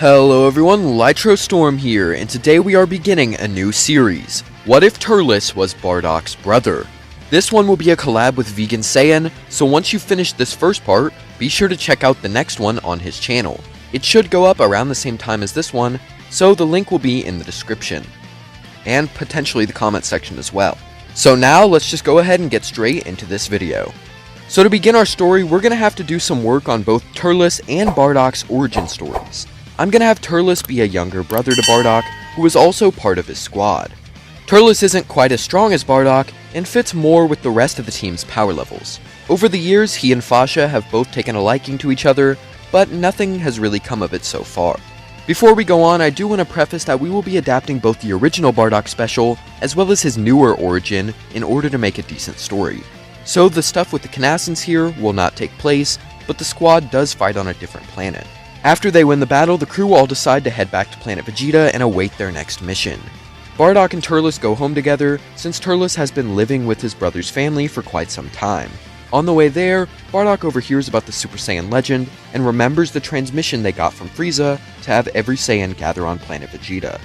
Hello everyone, Lytro Storm here, and today we are beginning a new series. What if Turles was Bardock's brother? This one will be a collab with Vegan Saiyan, so once you finish this first part, be sure to check out the next one on his channel. It should go up around the same time as this one, so the link will be in the description. And potentially the comment section as well. So now let's just go ahead and get straight into this video. So to begin our story, we're going to have to do some work on both Turles and Bardock's origin stories. I'm going to have Turles be a younger brother to Bardock, who is also part of his squad. Turles isn't quite as strong as Bardock, and fits more with the rest of the team's power levels. Over the years, he and Fasha have both taken a liking to each other, but nothing has really come of it so far. Before we go on, I do want to preface that we will be adapting both the original Bardock special, as well as his newer origin, in order to make a decent story. So the stuff with the Knassans here will not take place, but the squad does fight on a different planet. After they win the battle, the crew all decide to head back to Planet Vegeta and await their next mission. Bardock and Turles go home together, since Turles has been living with his brother's family for quite some time. On the way there, Bardock overhears about the Super Saiyan legend, and remembers the transmission they got from Frieza to have every Saiyan gather on Planet Vegeta.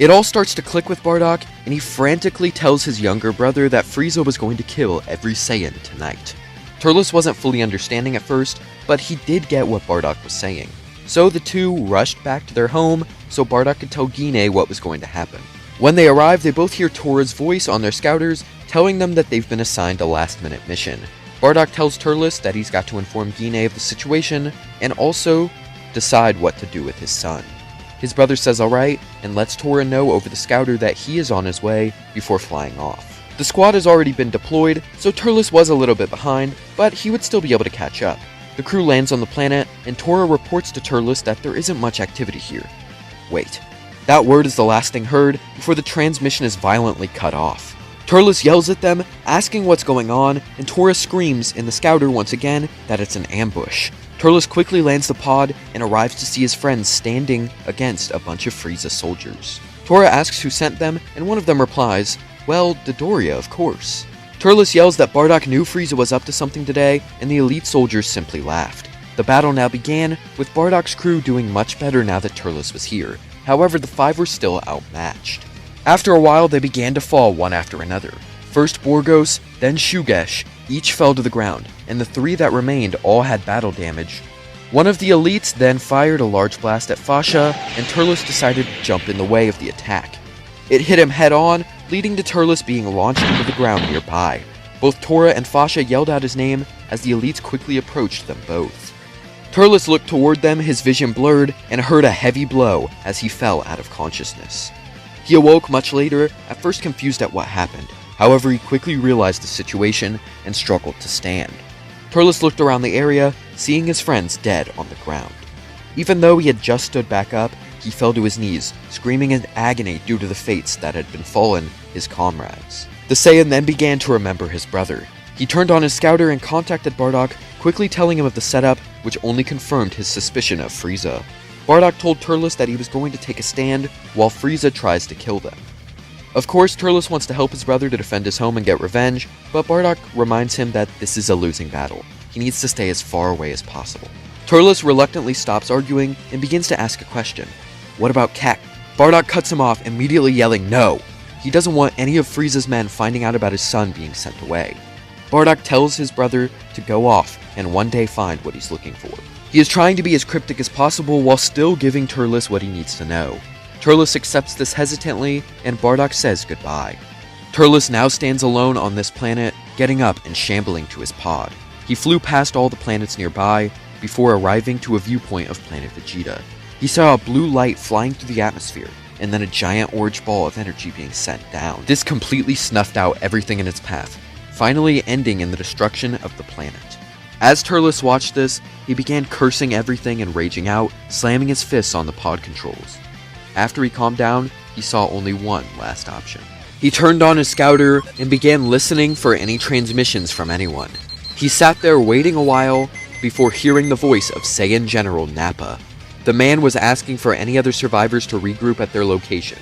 It all starts to click with Bardock, and he frantically tells his younger brother that Frieza was going to kill every Saiyan tonight. Turles wasn't fully understanding at first, but he did get what Bardock was saying. So the two rushed back to their home so Bardock could tell Guinea what was going to happen. When they arrive, they both hear Tora's voice on their scouters telling them that they've been assigned a last-minute mission. Bardock tells Turles that he's got to inform Guinea of the situation and also decide what to do with his son. His brother says alright and lets Tora know over the scouter that he is on his way before flying off. The squad has already been deployed, so Turles was a little bit behind, but he would still be able to catch up. The crew lands on the planet, and Tora reports to Turles that there isn't much activity here. Wait, that word is the last thing heard before the transmission is violently cut off. Turles yells at them, asking what's going on, and Tora screams in the scouter once again that it's an ambush. Turles quickly lands the pod and arrives to see his friends standing against a bunch of Frieza soldiers. Tora asks who sent them, and one of them replies, "Well, Dodoria, of course." Turles yells that Bardock knew Frieza was up to something today, and the elite soldiers simply laughed. The battle now began, with Bardock's crew doing much better now that Turles was here. However, the five were still outmatched. After a while, they began to fall one after another. First Borgos, then Shugesh, each fell to the ground, and the three that remained all had battle damage. One of the elites then fired a large blast at Fasha, and Turles decided to jump in the way of the attack. It hit him head on, leading to Turles being launched into the ground nearby. Both Tora and Fasha yelled out his name as the elites quickly approached them both. Turles looked toward them, his vision blurred, and heard a heavy blow as he fell out of consciousness. He awoke much later, at first confused at what happened. However, he quickly realized the situation and struggled to stand. Turles looked around the area, seeing his friends dead on the ground. Even though he had just stood back up, he fell to his knees, screaming in agony due to the fates that had befallen his comrades. The Saiyan then began to remember his brother. He turned on his scouter and contacted Bardock, quickly telling him of the setup, which only confirmed his suspicion of Frieza. Bardock told Turles that he was going to take a stand while Frieza tries to kill them. Of course, Turles wants to help his brother to defend his home and get revenge, but Bardock reminds him that this is a losing battle. He needs to stay as far away as possible. Turles reluctantly stops arguing and begins to ask a question. What about Kek? Bardock cuts him off, immediately yelling no. He doesn't want any of Frieza's men finding out about his son being sent away. Bardock tells his brother to go off and one day find what he's looking for. He is trying to be as cryptic as possible while still giving Turles what he needs to know. Turles accepts this hesitantly, and Bardock says goodbye. Turles now stands alone on this planet, getting up and shambling to his pod. He flew past all the planets nearby before arriving to a viewpoint of Planet Vegeta. He saw a blue light flying through the atmosphere, and then a giant orange ball of energy being sent down. This completely snuffed out everything in its path, finally ending in the destruction of the planet. As Turles watched this, he began cursing everything and raging out, slamming his fists on the pod controls. After he calmed down, he saw only one last option. He turned on his scouter and began listening for any transmissions from anyone. He sat there waiting a while before hearing the voice of Saiyan General Nappa. The man was asking for any other survivors to regroup at their location.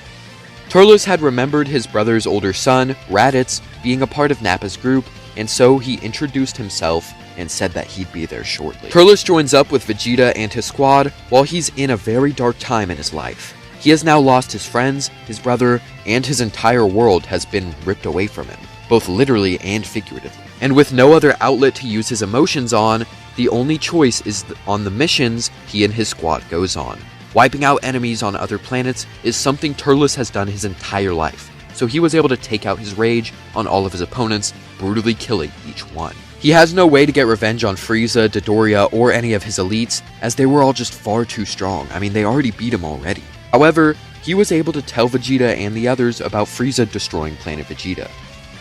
Turles had remembered his brother's older son, Raditz, being a part of Nappa's group, and so he introduced himself and said that he'd be there shortly. Turles joins up with Vegeta and his squad while he's in a very dark time in his life. He has now lost his friends, his brother, and his entire world has been ripped away from him, both literally and figuratively. And with no other outlet to use his emotions on, the only choice is on the missions he and his squad goes on. Wiping out enemies on other planets is something Turles has done his entire life, so he was able to take out his rage on all of his opponents, brutally killing each one. He has no way to get revenge on Frieza, Dodoria, or any of his elites, as they were all just far too strong. I mean, they already beat him already. However, he was able to tell Vegeta and the others about Frieza destroying Planet Vegeta.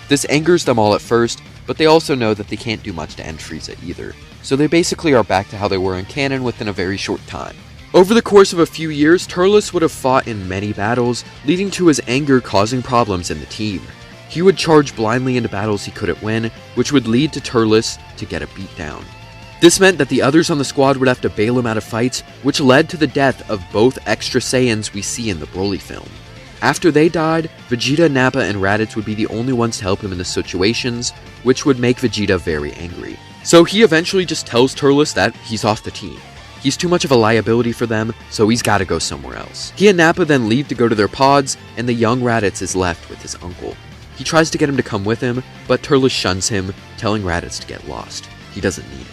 This angers them all at first, but they also know that they can't do much to end Frieza either, so they basically are back to how they were in canon within a very short time. Over the course of a few years, Turles would have fought in many battles, leading to his anger causing problems in the team. He would charge blindly into battles he couldn't win, which would lead to Turles to get a beatdown. This meant that the others on the squad would have to bail him out of fights, which led to the death of both extra Saiyans we see in the Broly film. After they died, Vegeta, Nappa, and Raditz would be the only ones to help him in the situations, which would make Vegeta very angry. So he eventually just tells Turles that he's off the team. He's too much of a liability for them, so he's gotta go somewhere else. He and Nappa then leave to go to their pods, and the young Raditz is left with his uncle. He tries to get him to come with him, but Turles shuns him, telling Raditz to get lost. He doesn't need it.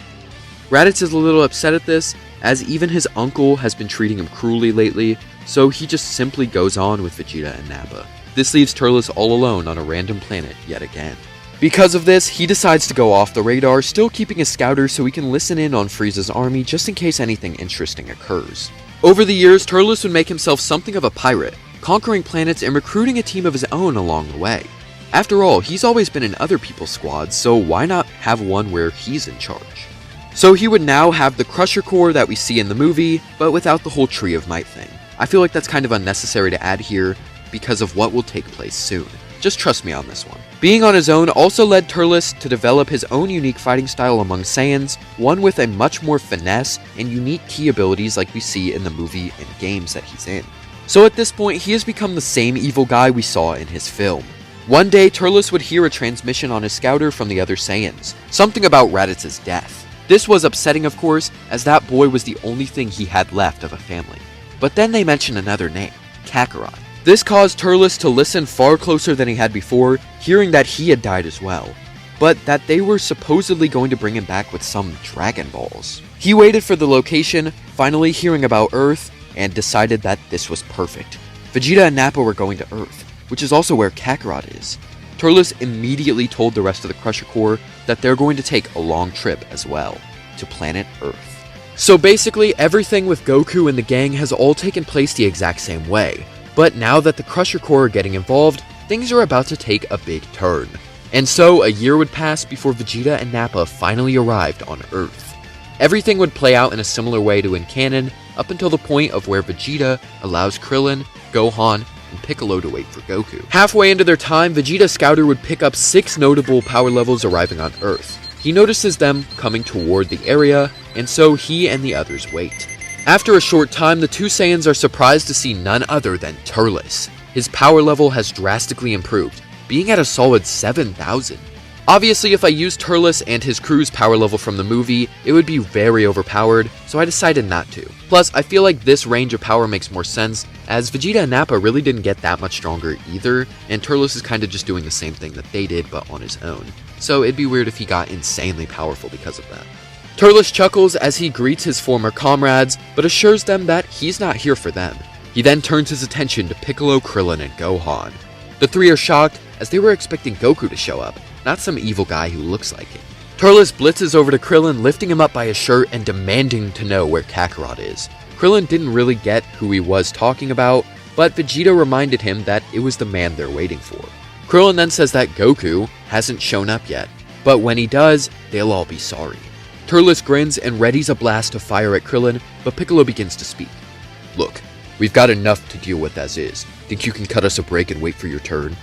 Raditz is a little upset at this, as even his uncle has been treating him cruelly lately, so he just simply goes on with Vegeta and Nappa. This leaves Turles all alone on a random planet yet again. Because of this, he decides to go off the radar, still keeping a scouter so he can listen in on Frieza's army just in case anything interesting occurs. Over the years, Turles would make himself something of a pirate, conquering planets and recruiting a team of his own along the way. After all, he's always been in other people's squads, so why not have one where he's in charge? So he would now have the Crusher Corps that we see in the movie, but without the whole Tree of Might thing. I feel like that's kind of unnecessary to add here because of what will take place soon. Just trust me on this one. Being on his own also led Turles to develop his own unique fighting style among Saiyans, one with a much more finesse and unique key abilities like we see in the movie and games that he's in. So at this point, he has become the same evil guy we saw in his film. One day, Turles would hear a transmission on his scouter from the other Saiyans, something about Raditz's death. This was upsetting, of course, as that boy was the only thing he had left of a family. But then they mention another name, Kakarot. This caused Turles to listen far closer than he had before, hearing that he had died as well, but that they were supposedly going to bring him back with some Dragon Balls. He waited for the location, finally hearing about Earth, and decided that this was perfect. Vegeta and Nappa were going to Earth, which is also where Kakarot is. Turles immediately told the rest of the Crusher Corps that they're going to take a long trip as well, to planet Earth. So basically, everything with Goku and the gang has all taken place the exact same way. But now that the Crusher Corps are getting involved, things are about to take a big turn. And so, a year would pass before Vegeta and Nappa finally arrived on Earth. Everything would play out in a similar way to in canon, up until the point of where Vegeta allows Krillin, Gohan, and Piccolo to wait for Goku. Halfway into their time, Vegeta's scouter would pick up 6 notable power levels arriving on Earth. He notices them coming toward the area, and so he and the others wait. After a short time, the two Saiyans are surprised to see none other than Turles. His power level has drastically improved, being at a solid 7,000. Obviously, if I used Turles and his crew's power level from the movie, it would be very overpowered, so I decided not to. Plus, I feel like this range of power makes more sense, as Vegeta and Nappa really didn't get that much stronger either, and Turles is kinda just doing the same thing that they did, but on his own. So it'd be weird if he got insanely powerful because of that. Turles chuckles as he greets his former comrades, but assures them that he's not here for them. He then turns his attention to Piccolo, Krillin, and Gohan. The three are shocked, as they were expecting Goku to show up, not some evil guy who looks like it. Turles blitzes over to Krillin, lifting him up by his shirt and demanding to know where Kakarot is. Krillin didn't really get who he was talking about, but Vegeta reminded him that it was the man they're waiting for. Krillin then says that Goku hasn't shown up yet, but when he does, they'll all be sorry. Turles grins and readies a blast to fire at Krillin, but Piccolo begins to speak. Look, we've got enough to deal with as is. Think you can cut us a break and wait for your turn?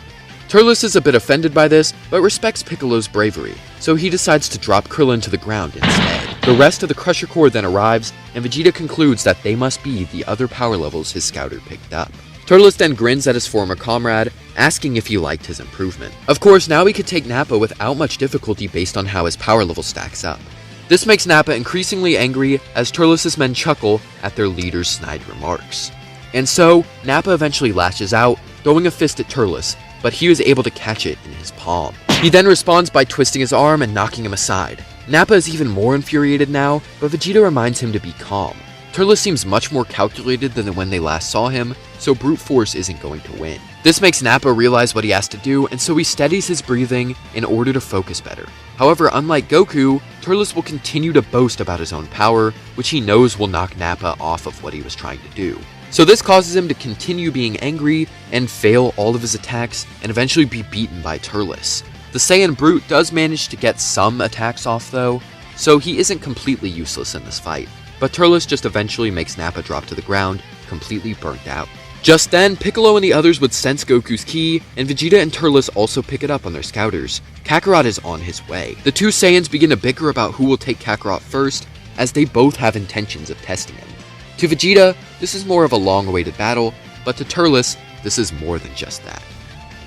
Turles is a bit offended by this, but respects Piccolo's bravery, so he decides to drop Krillin to the ground instead. The rest of the Crusher Corps then arrives, and Vegeta concludes that they must be the other power levels his scouter picked up. Turles then grins at his former comrade, asking if he liked his improvement. Of course, now he could take Nappa without much difficulty based on how his power level stacks up. This makes Nappa increasingly angry as Turles' men chuckle at their leader's snide remarks. And so, Nappa eventually lashes out, throwing a fist at Turles, but he is able to catch it in his palm. He then responds by twisting his arm and knocking him aside. Nappa is even more infuriated now, but Vegeta reminds him to be calm. Turles seems much more calculated than when they last saw him, so brute force isn't going to win. This makes Nappa realize what he has to do, and so he steadies his breathing in order to focus better. However, unlike Goku, Turles will continue to boast about his own power, which he knows will knock Nappa off of what he was trying to do. So this causes him to continue being angry and fail all of his attacks and eventually be beaten by Turles. The Saiyan Brute does manage to get some attacks off though, so he isn't completely useless in this fight, but Turles just eventually makes Nappa drop to the ground, completely burnt out. Just then, Piccolo and the others would sense Goku's ki, and Vegeta and Turles also pick it up on their scouters. Kakarot is on his way. The two Saiyans begin to bicker about who will take Kakarot first, as they both have intentions of testing him. To Vegeta, this is more of a long-awaited battle, but to Turles, this is more than just that.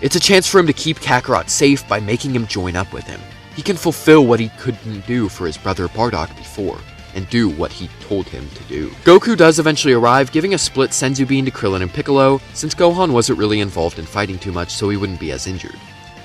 It's a chance for him to keep Kakarot safe by making him join up with him. He can fulfill what he couldn't do for his brother Bardock before, and do what he told him to do. Goku does eventually arrive, giving a split Senzu Bean to Krillin and Piccolo, since Gohan wasn't really involved in fighting too much, so he wouldn't be as injured.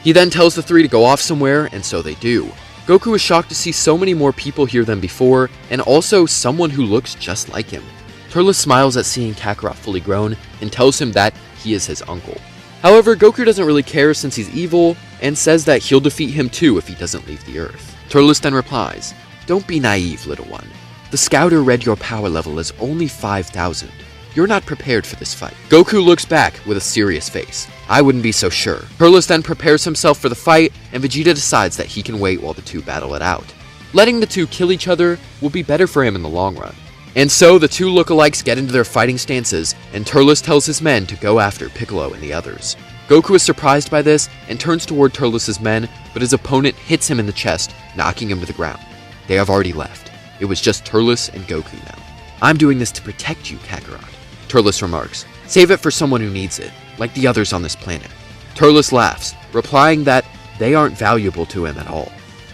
He then tells the three to go off somewhere, and so they do. Goku is shocked to see so many more people here than before, and also someone who looks just like him. Turles smiles at seeing Kakarot fully grown, and tells him that he is his uncle. However, Goku doesn't really care since he's evil, and says that he'll defeat him too if he doesn't leave the Earth. Turles then replies, "Don't be naive, little one. The scouter read your power level as only 5,000. You're not prepared for this fight." Goku looks back with a serious face. "I wouldn't be so sure." Turles then prepares himself for the fight, and Vegeta decides that he can wait while the two battle it out. Letting the two kill each other will be better for him in the long run. And so the two lookalikes get into their fighting stances, and Turles tells his men to go after Piccolo and the others. Goku is surprised by this and turns toward Turles' men, but his opponent hits him in the chest, knocking him to the ground. They have already left. It was just Turles and Goku now. "I'm doing this to protect you, Kakarot." Turles remarks, "Save it for someone who needs it, like the others on this planet." Turles laughs, replying that they aren't valuable to him at all.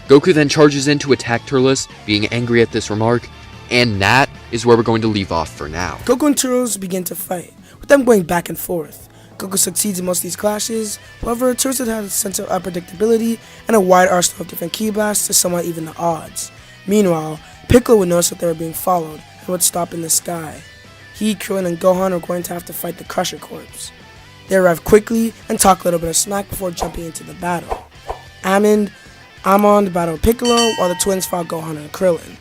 Goku then charges in to attack Turles, being angry at this remark, and that is where we're going to leave off for now. Goku and Turles begin to fight, with them going back and forth. Goku succeeds in most of these clashes, however, Turles has a sense of unpredictability and a wide arsenal of different ki blasts to somewhat even the odds. Meanwhile, Piccolo would notice that they were being followed and would stop in the sky. He, Krillin, and Gohan are going to have to fight the Crusher Corps. They arrive quickly and talk a little bit of smack before jumping into the battle. Amon battled Piccolo while the twins fought Gohan and Krillin.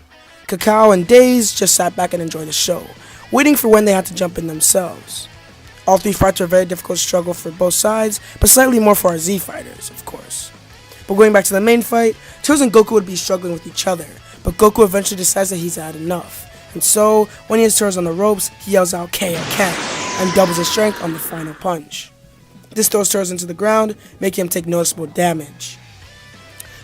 Kakao and Days just sat back and enjoyed the show, waiting for when they had to jump in themselves. All three fights were a very difficult struggle for both sides, but slightly more for our Z fighters, of course. But going back to the main fight, Turles and Goku would be struggling with each other, but Goku eventually decides that he's had enough. And so, when he has Turles on the ropes, he yells out Kaioken and doubles his strength on the final punch. This throws Turles into the ground, making him take noticeable damage.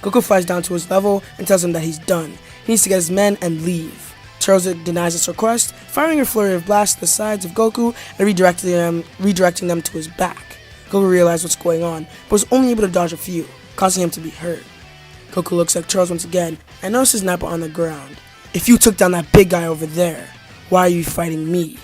Goku flies down to his level and tells him that he's done. He needs to get his men and leave. Turles denies this request, firing a flurry of blasts to the sides of Goku and redirecting them to his back. Goku realized what's going on, but was only able to dodge a few, causing him to be hurt. Goku looks at Turles once again and notices Nappa on the ground. "If you took down that big guy over there, why are you fighting me?"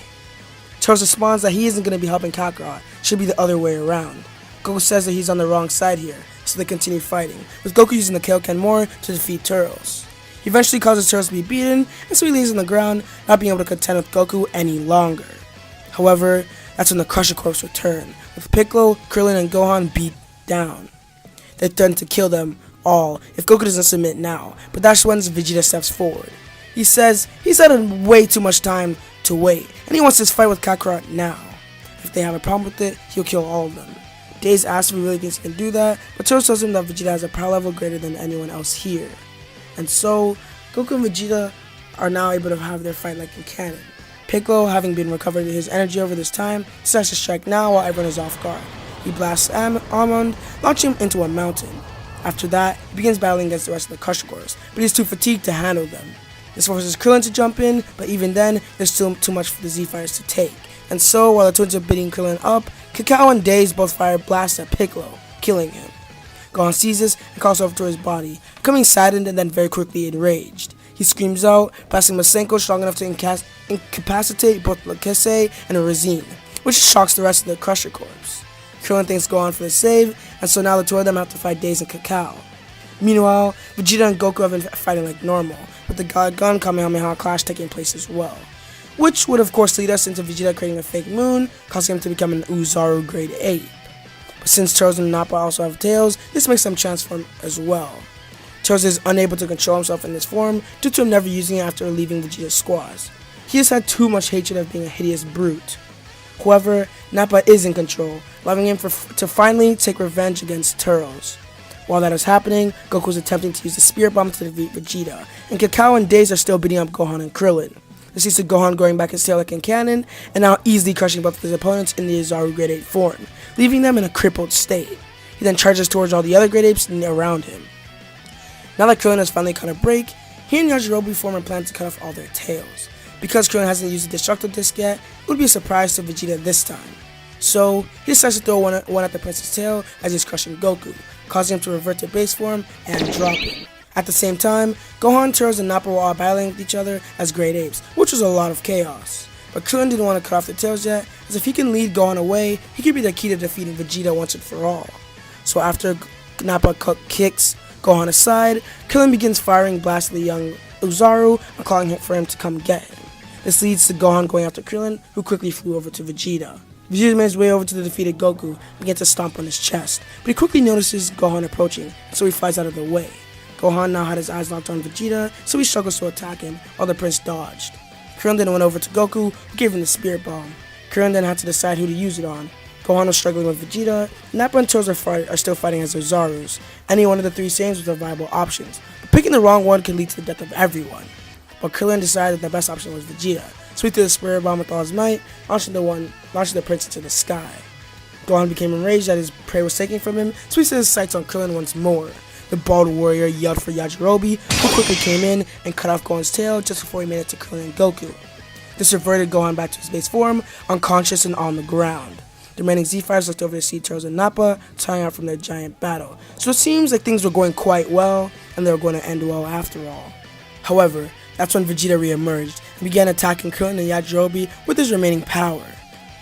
Turles responds that he isn't going to be helping Kakarot, it should be the other way around. Goku says that he's on the wrong side here, so they continue fighting, with Goku using the Kaioken more to defeat Turles. He eventually causes Turles to be beaten, and so he leaves on the ground, not being able to contend with Goku any longer. However, that's when the Crusher Corps return, with Piccolo, Krillin, and Gohan beat down. They threaten to kill them all if Goku doesn't submit now, but that's when Vegeta steps forward. He says he's had way too much time to wait, and he wants this fight with Kakarot now. If they have a problem with it, he'll kill all of them. Days asks if he really thinks he can do that, but Turles tells him that Vegeta has a power level greater than anyone else here. And so, Goku and Vegeta are now able to have their fight like in canon. Piccolo, having been recovered his energy over this time, decides to strike now while everyone is off guard. He blasts Amon, launching him into a mountain. After that, he begins battling against the rest of the Crusher Corps, but he's too fatigued to handle them. This forces Krillin to jump in, but even then, there's still too much for the Z fighters to take. And so, while the twins are beating Krillin up, Kakao and Days both fire blasts at Piccolo, killing him. Gohan sees this and calls over to his body, becoming saddened and then very quickly enraged. He screams out, blasting Masenko strong enough to incapacitate both Lakese and Razine, which shocks the rest of the Crusher Corps. Krillin thinks Gohan for the save, and so now the two of them have to fight Days and Kakao. Meanwhile, Vegeta and Goku have been fighting like normal, with the God Gun Kamehameha clash taking place as well. Which would of course lead us into Vegeta creating a fake moon, causing him to become an Oozaru grade 8. But since Turles and Nappa also have tails, this makes them transform as well. Turles is unable to control himself in this form due to him never using it after leaving Vegeta's squads. He has had too much hatred of being a hideous brute. However, Nappa is in control, allowing him to finally take revenge against Turles. While that is happening, Goku is attempting to use the Spirit Bomb to defeat Vegeta, and Kakao and Days are still beating up Gohan and Krillin. This leads to Gohan growing back his tail like in canon, and now easily crushing both of his opponents in the Oozaru Grade 8 form, leaving them in a crippled state. He then charges towards all the other Grade 8s around him. Now that Krillin has finally caught a break, he and Yajirobe form a plan to cut off all their tails. Because Krillin hasn't used the Destructo Disc yet, it would be a surprise to Vegeta this time. So, he decides to throw one at the prince's tail as he's crushing Goku, causing him to revert to base form and drop him. At the same time, Gohan, Turles, and Nappa were all battling with each other as Grade 8s, which was a lot of chaos. But Krillin didn't want to cut off their tails yet, as if he can lead Gohan away, he could be the key to defeating Vegeta once and for all. So after Nappa kicks Gohan aside, Krillin begins firing blasts at the young Oozaru and calling for him to come get him. This leads to Gohan going after Krillin, who quickly flew over to Vegeta. Vegeta made his way over to the defeated Goku and began to stomp on his chest, but he quickly notices Gohan approaching, so he flies out of the way. Gohan now had his eyes locked on Vegeta, so he struggles to attack him, while the prince dodged. Krillin then went over to Goku, who gave him the Spirit Bomb. Krillin then had to decide who to use it on. Gohan was struggling with Vegeta, Nappa and Turles are still fighting as Oozarus. Any one of the three Saiyans was a viable options, but picking the wrong one could lead to the death of everyone. But Krillin decided the best option was Vegeta, so he threw the Spirit Bomb with all his might, launching the prince into the sky. Gohan became enraged that his prey was taken from him, so he set his sights on Krillin once more. The bald warrior yelled for Yajirobe, who quickly came in and cut off Gohan's tail just before he made it to Krillin and Goku. This reverted Gohan back to his base form, unconscious and on the ground. The remaining Z-Fighters looked over to see Turles and Nappa tying out from their giant battle, so it seems like things were going quite well, and they were going to end well after all. However, that's when Vegeta re-emerged and began attacking Krillin and Yajirobe with his remaining power.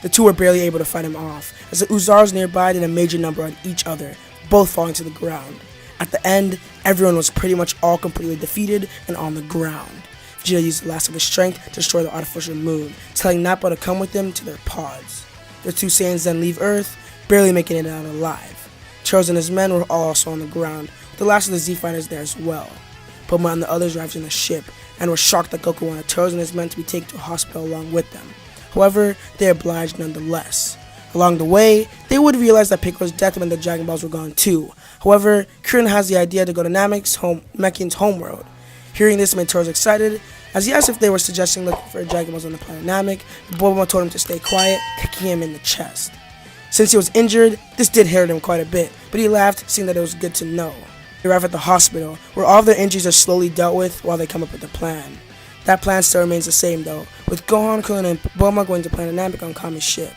The two were barely able to fight him off, as the Oozarus nearby did a major number on each other, both falling to the ground. At the end, everyone was pretty much all completely defeated and on the ground. Vegeta used the last of his strength to destroy the artificial moon, telling Nappa to come with them to their pods. The two Saiyans then leave Earth, barely making it out alive. Turles and his men were also on the ground, with the last of the Z-Fighters there as well. Bulma and the others arrived in the ship, and were shocked that Goku wanted Turles and his men to be taken to a hospital along with them. However, they obliged nonetheless. Along the way, they would realize that Piccolo's death meant the Dragon Balls were gone too. However, Krillin has the idea to go to Namekian's homeworld. Hearing this made Turles excited, as he asked if they were suggesting looking for Dragon Balls on the planet Namek, but Bulma told him to stay quiet, kicking him in the chest. Since he was injured, this did hurt him quite a bit, but he laughed, seeing that it was good to know. They arrive at the hospital, where all of their injuries are slowly dealt with while they come up with a plan. That plan still remains the same though, with Gohan, Krillin, and Bulma going to planet Namek on Kami's ship.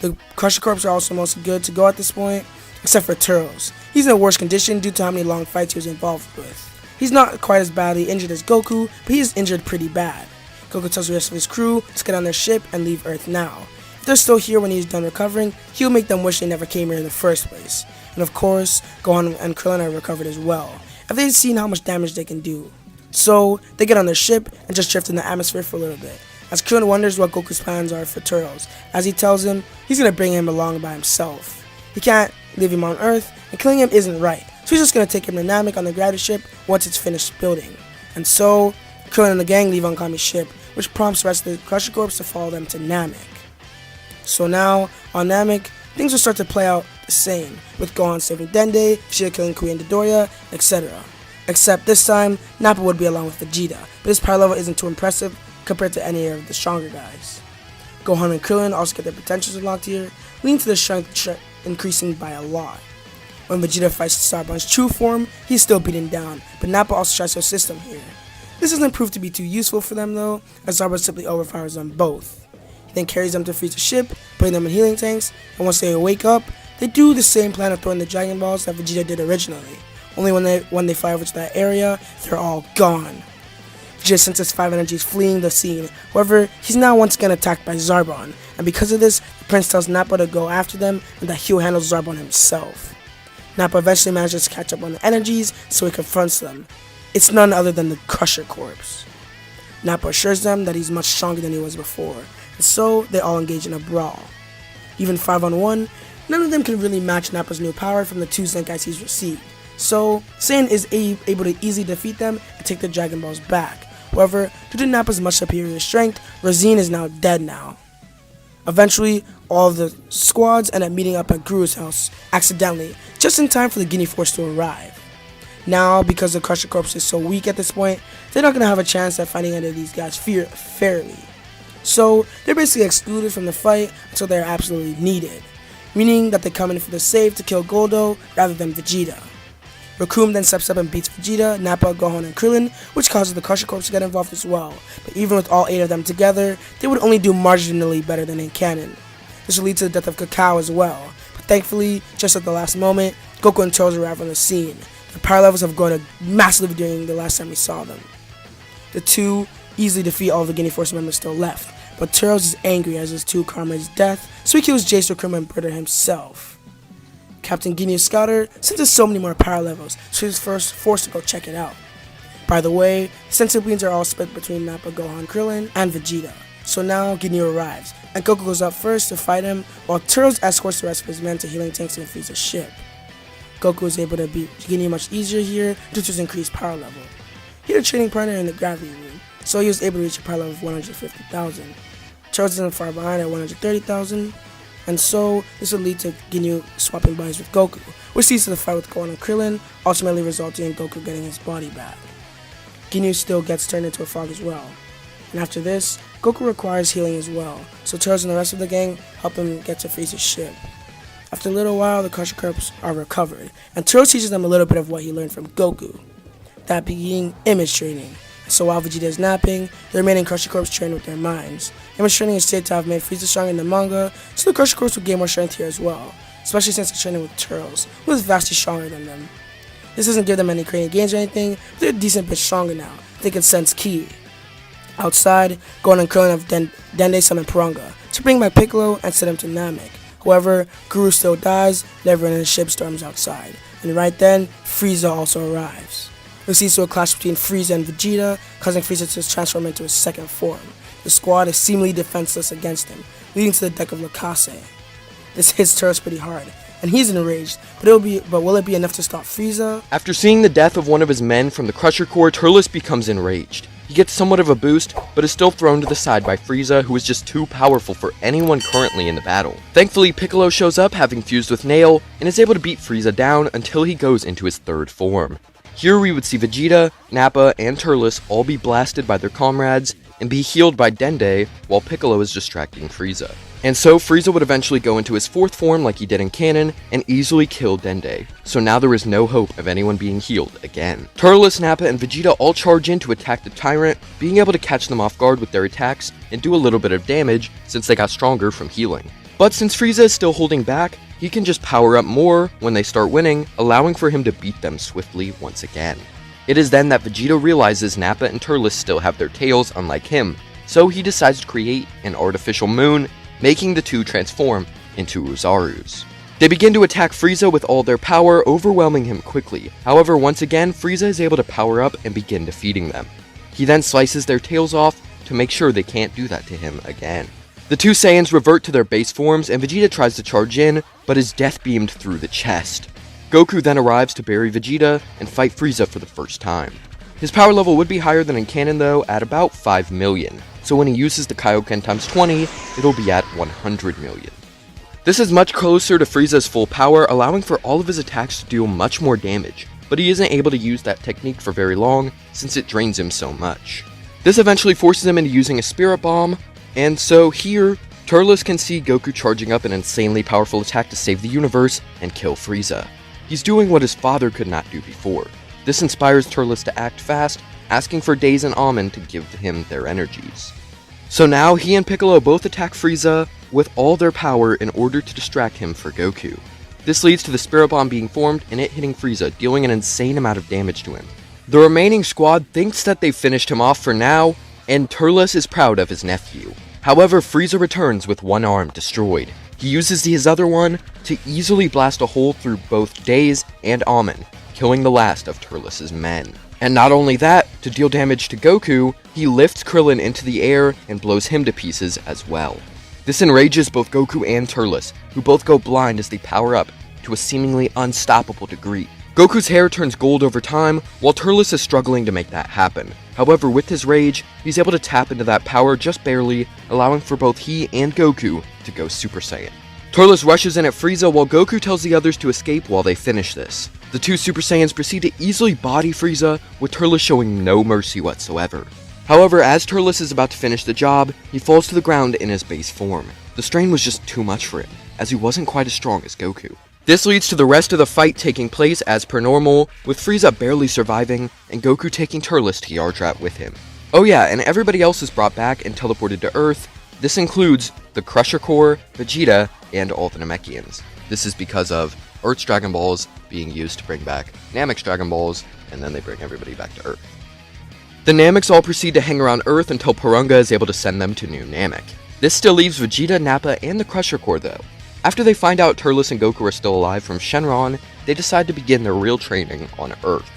The Crusher Corps are also mostly good to go at this point, except for Turles. He's in a worse condition due to how many long fights he was involved with. He's not quite as badly injured as Goku, but he is injured pretty bad. Goku tells the rest of his crew to get on their ship and leave Earth now. If they're still here when he's done recovering, he'll make them wish they never came here in the first place. And of course, Gohan and Krillin are recovered as well, if they've seen how much damage they can do. So, they get on their ship and just drift in the atmosphere for a little bit, as Krillin wonders what Goku's plans are for Turles, as he tells him he's going to bring him along by himself. He can't leave him on Earth, and killing him isn't right, so he's just going to take him to Namek on the gravity ship once it's finished building. And so, Krillin and the gang leave on Kami's ship, which prompts the rest of the Crusher Corps to follow them to Namek. So now, on Namek, things will start to play out the same, with Gohan saving Dende, Vegeta killing Queen Dodoria, etc. Except this time, Nappa would be along with Vegeta, but his power level isn't too impressive compared to any of the stronger guys. Gohan and Krillin also get their potentials unlocked here, leading to their strength increasing by a lot. When Vegeta fights Starborn's true form, he's still beaten down, but Nappa also tries to assist him here. This doesn't prove to be too useful for them though, as Starborn simply overpowers them both. He then carries them to Frieza's ship, putting them in healing tanks, and once they wake up, they do the same plan of throwing the Dragon Balls that Vegeta did originally. Only when they fly over to that area, they're all gone. Vegeta senses 5 energies fleeing the scene. However, he's now once again attacked by Zarbon, and because of this, the prince tells Nappa to go after them and that he'll handle Zarbon himself. Nappa eventually manages to catch up on the energies, so he confronts them. It's none other than the Crusher Corps. Nappa assures them that he's much stronger than he was before, and so they all engage in a brawl. Even 5-on-1, none of them can really match Nappa's new power from the 2 Zenkais he's received, so Saiyan is able to easily defeat them and take their Dragon Balls back. However, due to Nappa's much superior strength, Rosine is now dead now. Eventually, all of the squads end up meeting up at Gru's house, accidentally, just in time for the Guinea Force to arrive. Now, because the Crusher Corps is so weak at this point, they're not going to have a chance at fighting any of these guys fairly. So, they're basically excluded from the fight until they're absolutely needed, meaning that they come in for the save to kill Goldo rather than Vegeta. Raccoon then steps up and beats Vegeta, Nappa, Gohan, and Krillin, which causes the Crusher Corps to get involved as well, but even with all 8 of them together, they would only do marginally better than in canon. This will lead to the death of Cacao as well, but thankfully, just at the last moment, Goku and Turles arrive on the scene. Their power levels have gone up massively during the last time we saw them. The two easily defeat all of the Guinea Force members still left, but Turles is angry as his 2 comrades' death, so he kills Jace, Raccoon, and Britta himself. Captain Ginyu Scouter senses so many more power levels, so he's first forced to go check it out. By the way, the Senzu Beans are all split between Nappa, Gohan, Krillin, and Vegeta. So now Ginyu arrives, and Goku goes up first to fight him, while Turles escorts the rest of his men to healing tanks and Frieza's ship. Goku is able to beat Ginyu much easier here due to his increased power level. He had a training partner in the gravity room, so he was able to reach a power level of 150,000. Turles isn't far behind at 130,000. And so, this will lead to Ginyu swapping bodies with Goku, which leads to the fight with Gohan and Krillin, ultimately resulting in Goku getting his body back. Ginyu still gets turned into a frog as well. And after this, Goku requires healing as well, so Turles and the rest of the gang help him get to Frieza's ship. After a little while, the Crusher Corps are recovered, and Turles teaches them a little bit of what he learned from Goku, that being image training. So while Vegeta is napping, the remaining Crusher Corps train with their minds. Image training is said to have made Frieza strong in the manga, so the Crusher Corps will gain more strength here as well, especially since they're training with Turles, who is vastly stronger than them. This doesn't give them any cranial gains or anything, but they're a decent bit stronger now. They can sense Ki. Outside, Gohan and Krillin have Dende summon Purunga to bring back Piccolo and send him to Namek. However, Guru still dies, and everyone in the ship storms outside. And right then, Frieza also arrives. This leads to a clash between Frieza and Vegeta, causing Frieza to transform into his second form. The squad is seemingly defenseless against him, leading to the deck of Lakase. This hits Turles pretty hard, and he's enraged, but will it be enough to stop Frieza? After seeing the death of one of his men from the Crusher Corps, Turles becomes enraged. He gets somewhat of a boost, but is still thrown to the side by Frieza, who is just too powerful for anyone currently in the battle. Thankfully, Piccolo shows up, having fused with Nail, and is able to beat Frieza down until he goes into his third form. Here we would see Vegeta, Nappa, and Turles all be blasted by their comrades, and be healed by Dende, while Piccolo is distracting Frieza. And so Frieza would eventually go into his fourth form like he did in canon, and easily kill Dende. So now there is no hope of anyone being healed again. Turles, Nappa, and Vegeta all charge in to attack the Tyrant, being able to catch them off guard with their attacks, and do a little bit of damage, since they got stronger from healing. But since Frieza is still holding back, he can just power up more when they start winning, allowing for him to beat them swiftly once again. It is then that Vegeta realizes Nappa and Turles still have their tails unlike him, so he decides to create an artificial moon, making the two transform into Uzarus. They begin to attack Frieza with all their power, overwhelming him quickly. However, once again, Frieza is able to power up and begin defeating them. He then slices their tails off to make sure they can't do that to him again. The two Saiyans revert to their base forms, and Vegeta tries to charge in, but is death beamed through the chest. Goku then arrives to bury Vegeta and fight Frieza for the first time. His power level would be higher than in canon though, at about 5 million, so when he uses the Kaioken times 20, it'll be at 100 million. This is much closer to Frieza's full power, allowing for all of his attacks to deal much more damage, but he isn't able to use that technique for very long, since it drains him so much. This eventually forces him into using a Spirit Bomb, and so here, Turles can see Goku charging up an insanely powerful attack to save the universe and kill Frieza. He's doing what his father could not do before. This inspires Turles to act fast, asking for Days and Almond to give him their energies. So now he and Piccolo both attack Frieza with all their power in order to distract him for Goku. This leads to the Spirit Bomb being formed and it hitting Frieza, dealing an insane amount of damage to him. The remaining squad thinks that they've finished him off for now, and Turles is proud of his nephew. However, Frieza returns with one arm destroyed. He uses his other one to easily blast a hole through both Days and Amen, killing the last of Turles' men. And not only that, to deal damage to Goku, he lifts Krillin into the air and blows him to pieces as well. This enrages both Goku and Turles, who both go blind as they power up to a seemingly unstoppable degree. Goku's hair turns gold over time, while Turles is struggling to make that happen. However, with his rage, he's able to tap into that power just barely, allowing for both he and Goku to go Super Saiyan. Turles rushes in at Frieza while Goku tells the others to escape while they finish this. The two Super Saiyans proceed to easily body Frieza, with Turles showing no mercy whatsoever. However, as Turles is about to finish the job, he falls to the ground in his base form. The strain was just too much for him, as he wasn't quite as strong as Goku. This leads to the rest of the fight taking place as per normal, with Frieza barely surviving, and Goku taking Turles to Yardrat with him. Oh yeah, and everybody else is brought back and teleported to Earth. This includes the Crusher Core, Vegeta, and all the Namekians. This is because of Earth's Dragon Balls being used to bring back Namek's Dragon Balls, and then they bring everybody back to Earth. The Nameks all proceed to hang around Earth until Porunga is able to send them to New Namek. This still leaves Vegeta, Nappa, and the Crusher Core though. After they find out Turles and Goku are still alive from Shenron, they decide to begin their real training on Earth.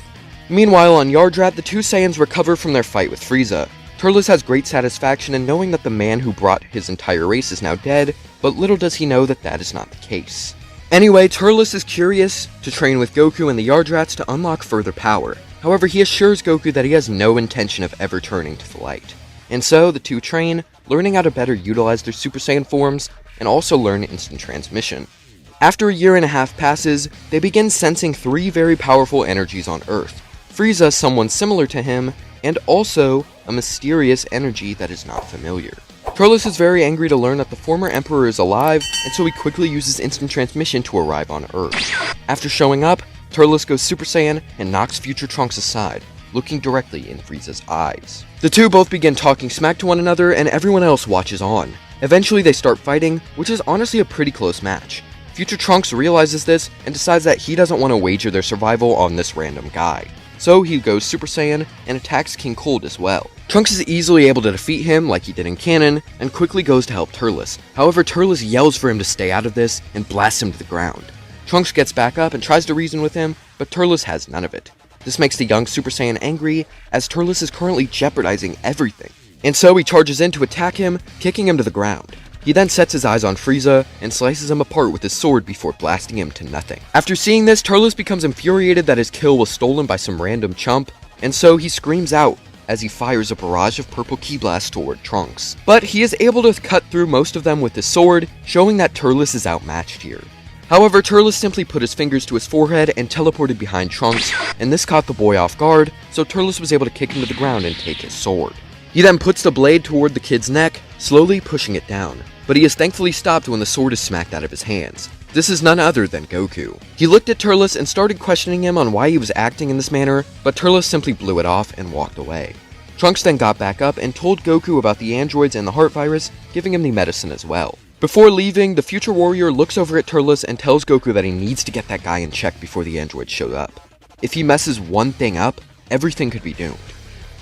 Meanwhile, on Yardrat, the two Saiyans recover from their fight with Frieza. Turles has great satisfaction in knowing that the man who brought his entire race is now dead, but little does he know that that is not the case. Anyway, Turles is curious to train with Goku and the Yardrats to unlock further power. However, he assures Goku that he has no intention of ever turning to the light. And so, the two train, learning how to better utilize their Super Saiyan forms, and also learn instant transmission. After a year and a half passes, they begin sensing three very powerful energies on Earth. Frieza, someone similar to him, and also a mysterious energy that is not familiar. Turles is very angry to learn that the former Emperor is alive, and so he quickly uses instant transmission to arrive on Earth. After showing up, Turles goes Super Saiyan and knocks future Trunks aside, looking directly in Frieza's eyes. The two both begin talking smack to one another, and everyone else watches on. Eventually they start fighting, which is honestly a pretty close match. Future Trunks realizes this and decides that he doesn't want to wager their survival on this random guy. So he goes Super Saiyan and attacks King Cold as well. Trunks is easily able to defeat him like he did in canon, and quickly goes to help Turles. However, Turles yells for him to stay out of this and blasts him to the ground. Trunks gets back up and tries to reason with him, but Turles has none of it. This makes the young Super Saiyan angry, as Turles is currently jeopardizing everything. And so he charges in to attack him, kicking him to the ground. He then sets his eyes on Frieza and slices him apart with his sword before blasting him to nothing. After seeing this, Turles becomes infuriated that his kill was stolen by some random chump, and so he screams out as he fires a barrage of purple ki blasts toward Trunks. But he is able to cut through most of them with his sword, showing that Turles is outmatched here. However, Turles simply put his fingers to his forehead and teleported behind Trunks, and this caught the boy off guard, so Turles was able to kick him to the ground and take his sword. He then puts the blade toward the kid's neck, slowly pushing it down, but he is thankfully stopped when the sword is smacked out of his hands. This is none other than Goku. He looked at Turles and started questioning him on why he was acting in this manner, but Turles simply blew it off and walked away. Trunks then got back up and told Goku about the androids and the heart virus, giving him the medicine as well. Before leaving, the future warrior looks over at Turles and tells Goku that he needs to get that guy in check before the androids show up. If he messes one thing up, everything could be doomed.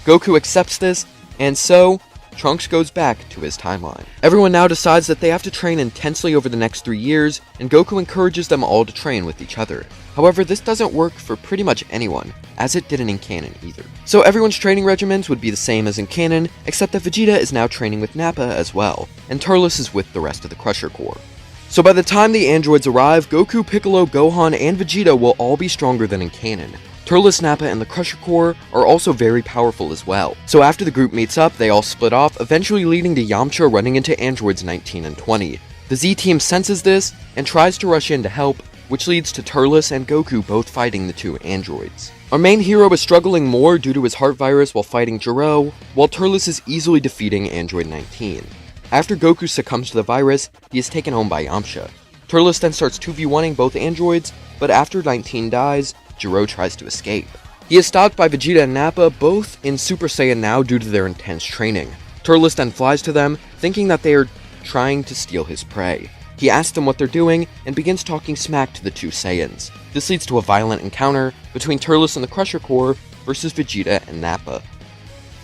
Goku accepts this, and so, Trunks goes back to his timeline. Everyone now decides that they have to train intensely over the next 3 years, and Goku encourages them all to train with each other. However, this doesn't work for pretty much anyone, as it didn't in canon either. So everyone's training regimens would be the same as in canon, except that Vegeta is now training with Nappa as well, and Turles is with the rest of the Crusher Corps. So by the time the androids arrive, Goku, Piccolo, Gohan, and Vegeta will all be stronger than in canon. Turles, Nappa, and the Crusher Corps are also very powerful as well. So after the group meets up, they all split off, eventually leading to Yamcha running into androids 19 and 20. The Z-Team senses this, and tries to rush in to help, which leads to Turles and Goku both fighting the two androids. Our main hero is struggling more due to his heart virus while fighting Jiro, while Turles is easily defeating Android 19. After Goku succumbs to the virus, he is taken home by Yamcha. Turles then starts 2v1ing both androids, but after 19 dies, Jiro tries to escape. He is stopped by Vegeta and Nappa, both in Super Saiyan now due to their intense training. Turles then flies to them, thinking that they are trying to steal his prey. He asks them what they're doing, and begins talking smack to the two Saiyans. This leads to a violent encounter between Turles and the Crusher Corps versus Vegeta and Nappa.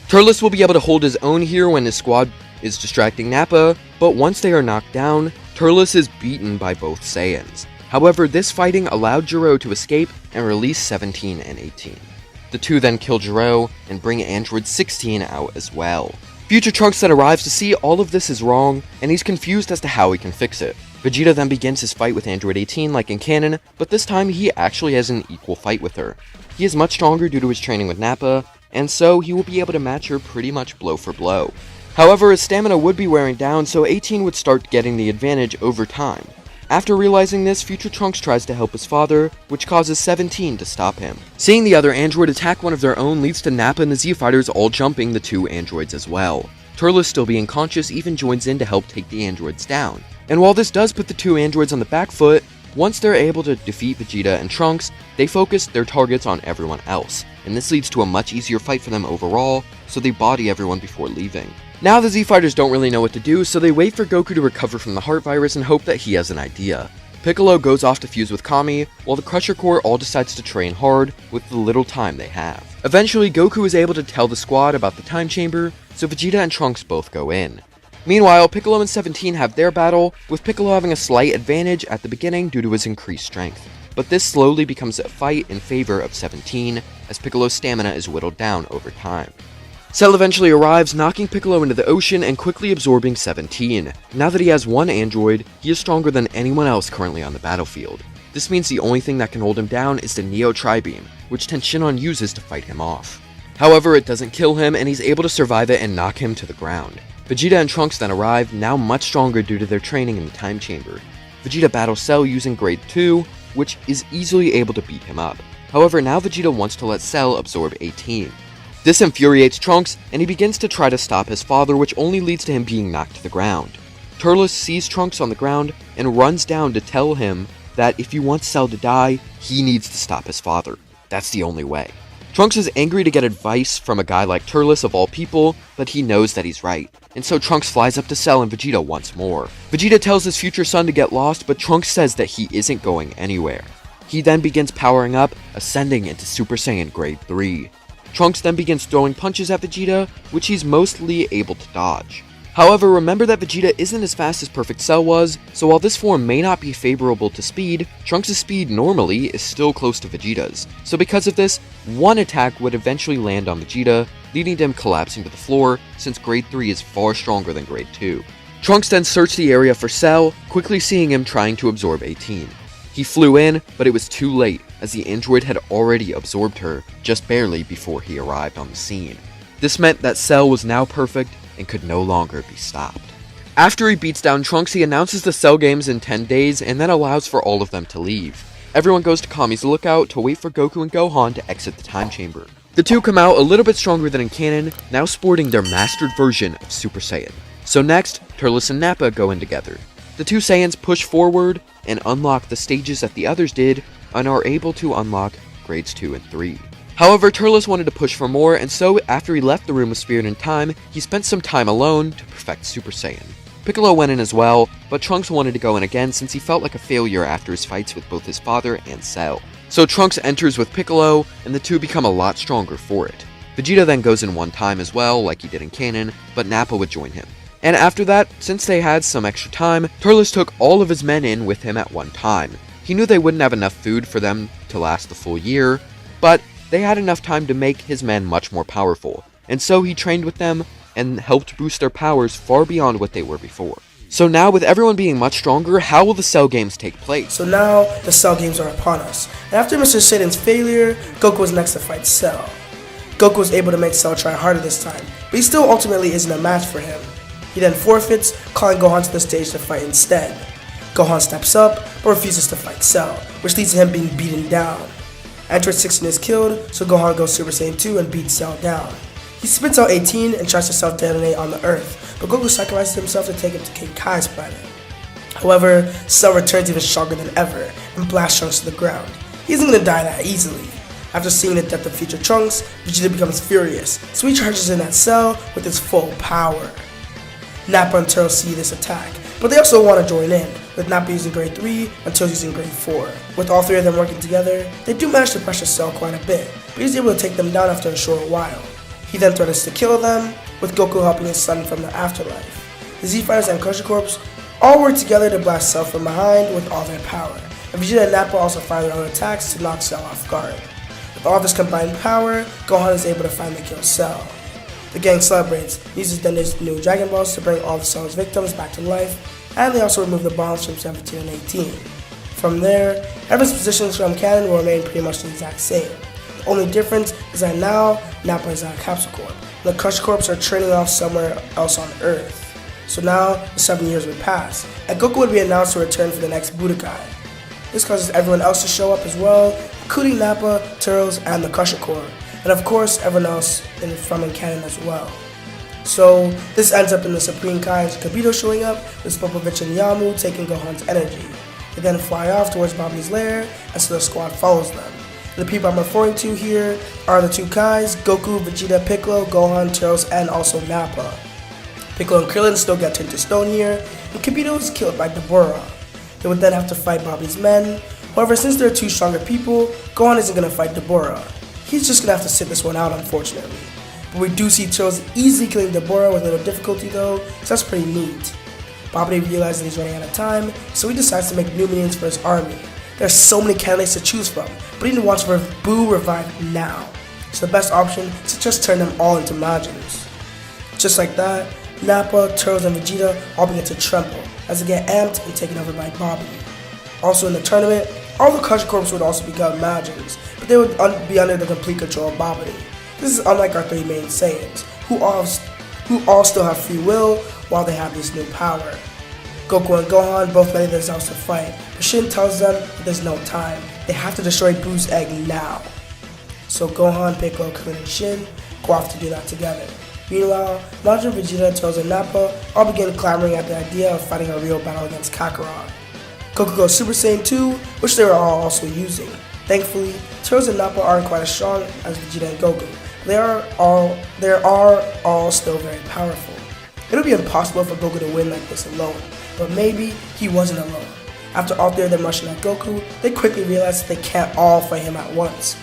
Turles will be able to hold his own here when his squad is distracting Nappa, but once they are knocked down, Turles is beaten by both Saiyans. However, this fighting allowed Gero to escape and release 17 and 18. The two then kill Gero and bring Android 16 out as well. Future Trunks then arrives to see all of this is wrong, and he's confused as to how he can fix it. Vegeta then begins his fight with Android 18 like in canon, but this time he actually has an equal fight with her. He is much stronger due to his training with Nappa, and so he will be able to match her pretty much blow for blow. However, his stamina would be wearing down, so 18 would start getting the advantage over time. After realizing this, Future Trunks tries to help his father, which causes 17 to stop him. Seeing the other android attack one of their own leads to Nappa and the Z-Fighters all jumping the two androids as well. Turles, still being conscious, even joins in to help take the androids down. And while this does put the two androids on the back foot, once they're able to defeat Vegeta and Trunks, they focus their targets on everyone else, and this leads to a much easier fight for them overall, so they body everyone before leaving. Now the Z-Fighters don't really know what to do, so they wait for Goku to recover from the heart virus and hope that he has an idea. Piccolo goes off to fuse with Kami, while the Crusher Corps all decides to train hard with the little time they have. Eventually, Goku is able to tell the squad about the time chamber, so Vegeta and Trunks both go in. Meanwhile, Piccolo and 17 have their battle, with Piccolo having a slight advantage at the beginning due to his increased strength. But this slowly becomes a fight in favor of 17, as Piccolo's stamina is whittled down over time. Cell eventually arrives, knocking Piccolo into the ocean and quickly absorbing 17. Now that he has one android, he is stronger than anyone else currently on the battlefield. This means the only thing that can hold him down is the Neo Tri-Beam, which Tenshinhan uses to fight him off. However, it doesn't kill him, and he's able to survive it and knock him to the ground. Vegeta and Trunks then arrive, now much stronger due to their training in the time chamber. Vegeta battles Cell using Grade 2, which is easily able to beat him up. However, now Vegeta wants to let Cell absorb 18. This infuriates Trunks, and he begins to try to stop his father, which only leads to him being knocked to the ground. Turles sees Trunks on the ground and runs down to tell him that if he wants Cell to die, he needs to stop his father. That's the only way. Trunks is angry to get advice from a guy like Turles of all people, but he knows that he's right, and so Trunks flies up to Cell and Vegeta once more. Vegeta tells his future son to get lost, but Trunks says that he isn't going anywhere. He then begins powering up, ascending into Super Saiyan Grade 3. Trunks then begins throwing punches at Vegeta, which he's mostly able to dodge. However, remember that Vegeta isn't as fast as Perfect Cell was, so while this form may not be favorable to speed, Trunks' speed normally is still close to Vegeta's. So because of this, one attack would eventually land on Vegeta, leading to him collapsing to the floor, since Grade 3 is far stronger than Grade 2. Trunks then searched the area for Cell, quickly seeing him trying to absorb 18. He flew in, but it was too late, as the android had already absorbed her, just barely before he arrived on the scene. This meant that Cell was now perfect, and could no longer be stopped. After he beats down Trunks, he announces the Cell Games in 10 days, and then allows for all of them to leave. Everyone goes to Kami's lookout to wait for Goku and Gohan to exit the time chamber. The two come out a little bit stronger than in canon, now sporting their mastered version of Super Saiyan. So next, Turles and Nappa go in together. The two Saiyans push forward and unlock the stages that the others did, and are able to unlock Grades 2 and 3. However, Turles wanted to push for more, and so after he left the Room of Spirit and Time, he spent some time alone to perfect Super Saiyan. Piccolo went in as well, but Trunks wanted to go in again since he felt like a failure after his fights with both his father and Cell. So Trunks enters with Piccolo, and the two become a lot stronger for it. Vegeta then goes in one time as well, like he did in canon, but Nappa would join him. And after that, since they had some extra time, Turles took all of his men in with him at one time. He knew they wouldn't have enough food for them to last the full year, but they had enough time to make his men much more powerful, and so he trained with them and helped boost their powers far beyond what they were before. So now, with everyone being much stronger, how will the Cell Games take place? So now, the Cell Games are upon us. And after Mr. Satan's failure, Goku was next to fight Cell. Goku was able to make Cell try harder this time, but he still ultimately isn't a match for him. He then forfeits, calling Gohan to the stage to fight instead. Gohan steps up, but refuses to fight Cell, which leads to him being beaten down. Android 16 is killed, so Gohan goes Super Saiyan 2 and beats Cell down. He spits out 18 and tries to self-detonate on the Earth, but Goku sacrifices himself to take him to King Kai's planet. However, Cell returns even stronger than ever and blasts Trunks to the ground. He isn't going to die that easily. After seeing the death of future Trunks, Vegeta becomes furious, so he charges in at Cell with his full power. Nappa and Turles see this attack, but they also want to join in, with Nappa using Grade 3 and Turles using Grade 4. With all three of them working together, they do manage to pressure Cell quite a bit, but he's able to take them down after a short while. He then threatens to kill them, with Goku helping his son from the afterlife. The Z-Fighters and Crusher Corps all work together to blast Cell from behind with all their power, and Vegeta and Nappa also fire their own attacks to knock Cell off guard. With all this combined power, Gohan is able to finally kill Cell. The gang celebrates, uses Dende's new Dragon Balls to bring all of Cell's victims back to life, and they also remove the bombs from 17 and 18. From there, everyone's positions from canon will remain pretty much the exact same. The only difference is that now, Nappa is on Capsule Corp, and the Crush Corps are training off somewhere else on Earth. So now, the 7 years would pass, and Goku would be announced to return for the next Budokai. This causes everyone else to show up as well, including Nappa, Turles, and the Crusher Corps, and of course everyone else from canon as well. So this ends up in the Supreme Kai's Kibito showing up, with Popovich and Yamu taking Gohan's energy. They then fly off towards Babdi's lair, and so the squad follows them. And the people I'm referring to here are the two Kais, Goku, Vegeta, Piccolo, Gohan, Turles, and also Nappa. Piccolo and Krillin still get turned to stone here, and Kibito is killed by Dabura. They would then have to fight Babdi's men. However, since they're two stronger people, Gohan isn't going to fight Dabura. He's just going to have to sit this one out, unfortunately. But we do see Turles easily killing Dabura with little difficulty though, so that's pretty neat. Babdi realizes that he's running out of time, so he decides to make new minions for his army. There are so many candidates to choose from, but he wants Buu revived now. So the best option is to just turn them all into Majins. Just like that, Nappa, Turles, and Vegeta all begin to tremble as they get amped and taken over by Babdi. Also in the tournament, all the Crusher Corps would also become Majins, but they would be under the complete control of Babdi. This is unlike our three main Saiyans, who all still have free will while they have this new power. Goku and Gohan both ready themselves to fight, but Shin tells them that there's no time. They have to destroy Buu's egg now. So Gohan, Piccolo, Krillin, and Shin go off to do that together. Meanwhile, Majin, Vegeta, Turles, and Nappa all begin clamoring at the idea of fighting a real battle against Kakarot. Goku goes Super Saiyan 2, which they were all also using. Thankfully, Turles and Nappa aren't quite as strong as Vegeta and Goku. They are all still very powerful. It would be impossible for Goku to win like this alone, but maybe he wasn't alone. After all three of them rushing at Goku, they quickly realize that they can't all fight him at once.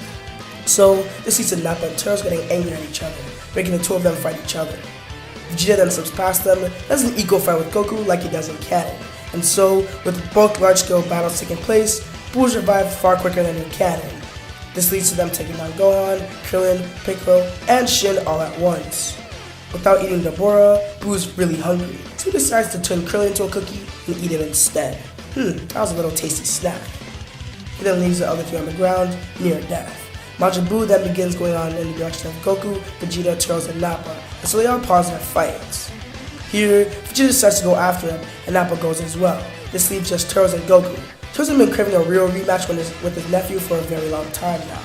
So this leads to Nappa and Turles getting angry at each other, making the two of them fight each other. Vegeta then slips past them and has an equal fight with Goku like he does in canon. And so, with both large-scale battles taking place, Buu is revived far quicker than in canon. This leads to them taking down Gohan, Krillin, Piccolo, and Shin all at once. Without eating Dabura, Buu is really hungry, so he decides to turn Krillin into a cookie and eat it instead. That was a little tasty snack. He then leaves the other two on the ground, near death. Majin Buu then begins going on in the direction of Goku, Vegeta, Turles, and Nappa, and so they all pause their fights. Here, Vegeta decides to go after him, and Nappa goes as well. This leaves just Turles and Goku. Turles has been craving a real rematch with his nephew for a very long time now.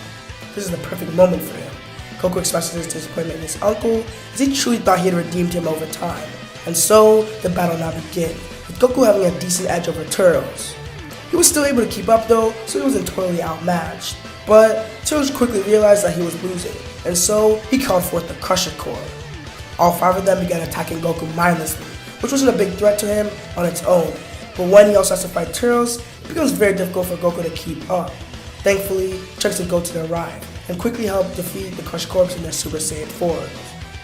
This is the perfect moment for him. Goku expresses his disappointment in his uncle, as he truly thought he had redeemed him over time. And so, the battle now begins, with Goku having a decent edge over Turles. He was still able to keep up though, so he wasn't totally outmatched. But Turles quickly realized that he was losing, and so he called forth the Crusher Corps. All five of them began attacking Goku mindlessly, which wasn't a big threat to him on its own. But when he also has to fight Turles, it becomes very difficult for Goku to keep up. Thankfully, Trunks and Goten arrive, and quickly help defeat the Crusher Corps in their Super Saiyan forms.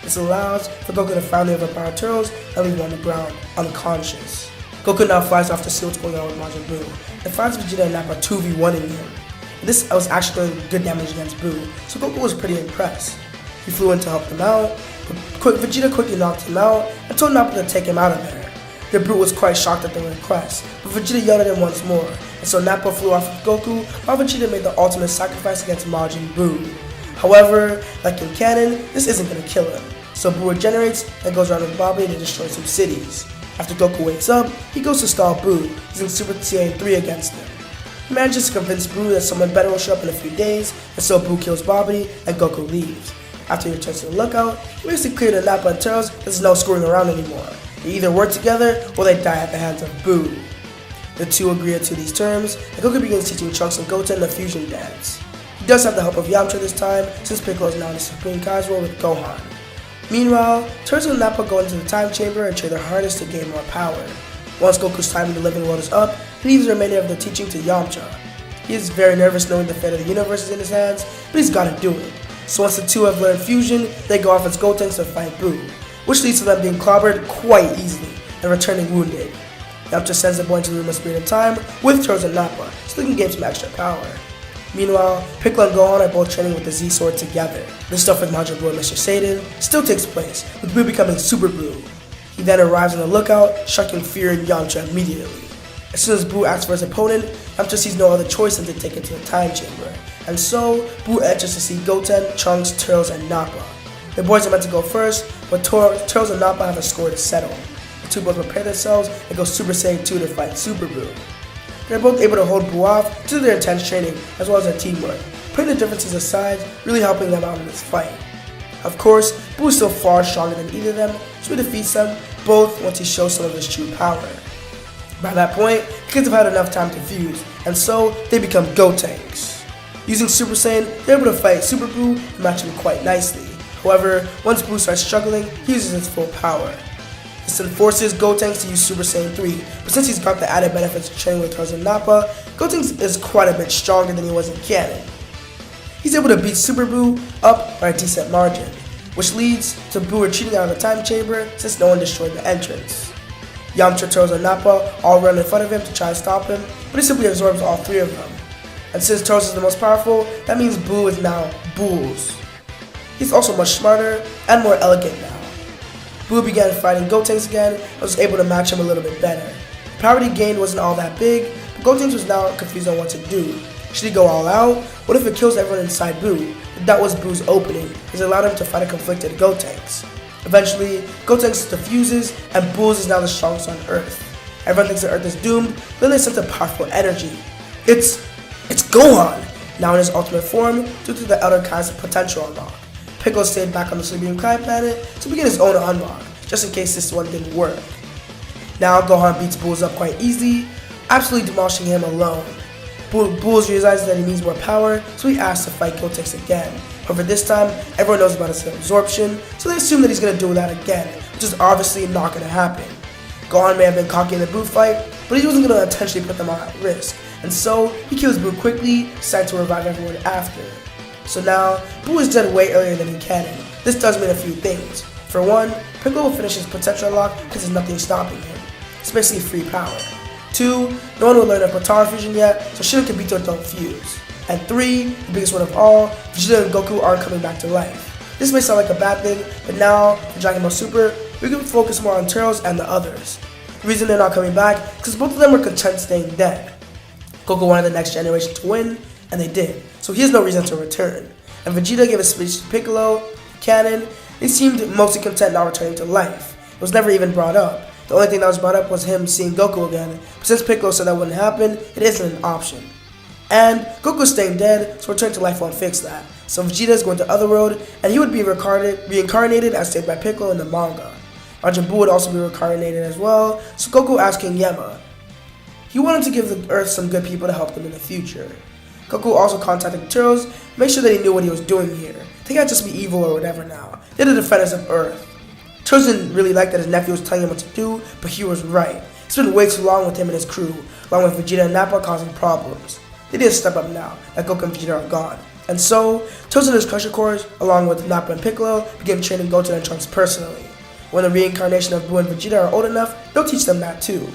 This allows for Goku to finally overpower Turles and leave him on the ground, unconscious. Goku now flies off to see what's going on with Majin Buu, and finds Vegeta and Nappa 2v1ing him. This was actually doing good damage against Buu, so Goku was pretty impressed. He flew in to help them out, but Vegeta quickly knocked him out and told Nappa to take him out of there. The Brute was quite shocked at the request, but Vegeta yelled at him once more, and so Nappa flew off with Goku while Vegeta made the ultimate sacrifice against Majin Buu. However, like in canon, this isn't going to kill him, so Buu regenerates and goes around with Babdi to destroy some cities. After Goku wakes up, he goes to stall Buu, using Super Saiyan 3 against him. He manages to convince Buu that someone better will show up in a few days, and so Buu kills Babdi and Goku leaves. After he returns to the lookout, he makes it clear to Nappa and Turles that there's no screwing around anymore. They either work together or they die at the hands of Buu. The two agree to these terms, and Goku begins teaching Trunks and Goten the fusion dance. He does have the help of Yamcha this time, since Piccolo is now in the Supreme Kai's role with Gohan. Meanwhile, Turles and Nappa go into the time chamber and trade their hardest to gain more power. Once Goku's time in the living world is up, he leaves the remainder of the teaching to Yamcha. He is very nervous knowing the fate of the universe is in his hands, but he's gotta do it. So once the two have learned fusion, they go off as Gotenks to fight Buu, which leads to them being clobbered quite easily and returning wounded. Yamcha sends the boy into the room of Spirit of Time with Turles and Nappa, so they can gain some extra power. Meanwhile, Piccolo and Gohan are both training with the Z-Sword together. The stuff with Majin Buu and Mr. Satan still takes place, with Buu becoming Super Buu. He then arrives on the lookout, striking fear in Yamcha immediately. As soon as Buu asks for his opponent, Yamcha sees no other choice than to take it to the time chamber, and so Buu enters to see Goten, Trunks, Turles, and Nappa. The boys are meant to go first, but Turles and Nappa have a score to settle. The two both prepare themselves and go Super Saiyan 2 to fight Super Buu. They're both able to hold Buu off due to their intense training as well as their teamwork, putting the differences aside, really helping them out in this fight. Of course, Buu is still far stronger than either of them, so he defeats them both once he shows some of his true power. By that point, the kids have had enough time to fuse, and so they become Gotenks. Using Super Saiyan, they're able to fight Super Buu and match him quite nicely. However, once Buu starts struggling, he uses his full power. This then forces Gotenks to use Super Saiyan 3, but since he's got the added benefits of training with Turles and Nappa, Gotenks is quite a bit stronger than he was in canon. He's able to beat Super Buu up by a decent margin, which leads to Buu retreating out of the time chamber since no one destroyed the entrance. Yamcha, Turles, and Nappa all run in front of him to try to stop him, but he simply absorbs all three of them. And since Turles is the most powerful, that means Buu is now Buu's. He's also much smarter and more elegant now. Buu began fighting Gotenks again and was able to match him a little bit better. The power he gained wasn't all that big, but Gotenks was now confused on what to do. Should he go all out? What if it kills everyone inside Buu? That was Buu's opening, as it allowed him to fight a conflicted Gotenks. Eventually, Gotenks diffuses, and Buu's is now the strongest on Earth. Everyone thinks the Earth is doomed, then they sense a powerful energy. It's Gohan, now in his ultimate form, due to the Elder Kai's potential unlock. Piccolo stayed back on the Sleeping Kai planet to begin his own unlock, just in case this one didn't work. Now Gohan beats Buu's up quite easily, absolutely demolishing him alone. Buu's realizes that he needs more power, so he asks to fight Gotenks again. However, this time, everyone knows about his absorption, so they assume that he's going to do that again, which is obviously not going to happen. Gohan may have been cocky in the Buu fight, but he wasn't going to intentionally put them all at risk, and so he kills Buu quickly, deciding to revive everyone after. So now, Buu is dead way earlier than in canon. This does mean a few things. For one, Piccolo will finish his potential unlock because there's nothing stopping him. It's basically free power. 2, no one will learn a Power Fusion yet, so Shin and Kibito don't fuse. And 3, the biggest one of all, Vegeta and Goku aren't coming back to life. This may sound like a bad thing, but now, for Dragon Ball Super, we can focus more on Turles and the others. The reason they're not coming back is because both of them were content staying dead. Goku wanted the next generation to win, and they did, so he has no reason to return. And Vegeta gave a speech to Piccolo, canon, he seemed mostly content not returning to life. It was never even brought up. The only thing that was brought up was him seeing Goku again, but since Piccolo said that wouldn't happen, it isn't an option. And Goku's staying dead, so returning to life won't fix that. So Vegeta is going to Otherworld, and he would be reincarnated as stated by Piccolo in the manga. Majin Buu would also be reincarnated as well, so Goku asked King Yama. He wanted to give the Earth some good people to help them in the future. Goku also contacted Turles, make sure that he knew what he was doing here. They can't just be evil or whatever now. They're the defenders of Earth. Turles didn't really like that his nephew was telling him what to do, but he was right. It's been way too long with him and his crew, along with Vegeta and Nappa causing problems. They need to step up now, that Goku and Vegeta are gone. And so, Turles and his Crusher Cores, along with Nappa and Piccolo, begin training Goten and Trunks personally. When the reincarnation of Buu and Vegeta are old enough, they'll teach them that too.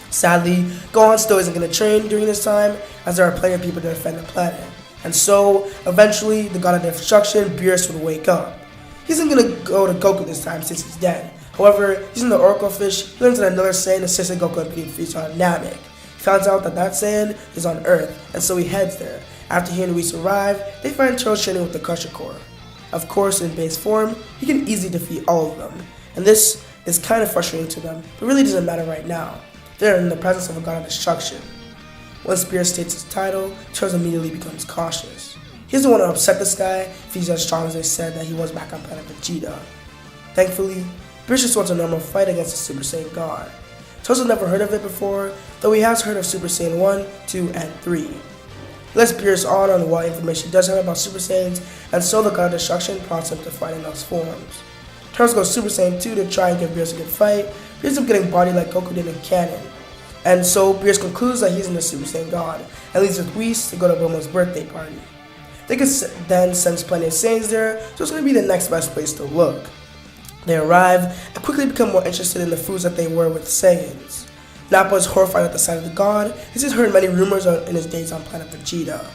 Sadly, Gohan still isn't going to train during this time, as there are plenty of people to defend the planet. And so, eventually, the god of destruction, Beerus, would wake up. He isn't going to go to Goku this time since he's dead. However, using the Oracle Fish, he learns that another Saiyan assisted Goku in being Frieza on Namek. He finds out that that Saiyan is on Earth, and so he heads there. After he and Whis arrive, they find Turles training with the Crusher Core. Of course, in base form, he can easily defeat all of them, and this is kind of frustrating to them, but really doesn't matter right now. They're in the presence of a god of destruction. Once Beerus states his title, Turles immediately becomes cautious. He doesn't want to upset this guy if he's as strong as they said that he was back on planet Vegeta. Thankfully, Beerus just wants a normal fight against the Super Saiyan God. Turles has never heard of it before, though he has heard of Super Saiyan 1, 2, and 3. He lets Beerus on what information he does have about Super Saiyans, and so the god of destruction prompts him to fight in those forms. Turles goes Super Saiyan 2 to try and give Beerus a good fight, he ends up getting bodied like Goku did in canon. And so Beerus concludes that he's in the Super Saiyan God and leaves with Whis to go to Bulma's birthday party. They could then sense plenty of Saiyans there, so it's going to be the next best place to look. They arrive and quickly become more interested in the foods that they were with Saiyans. Nappa is horrified at the sight of the god, as he's heard many rumors in his days on planet Vegeta.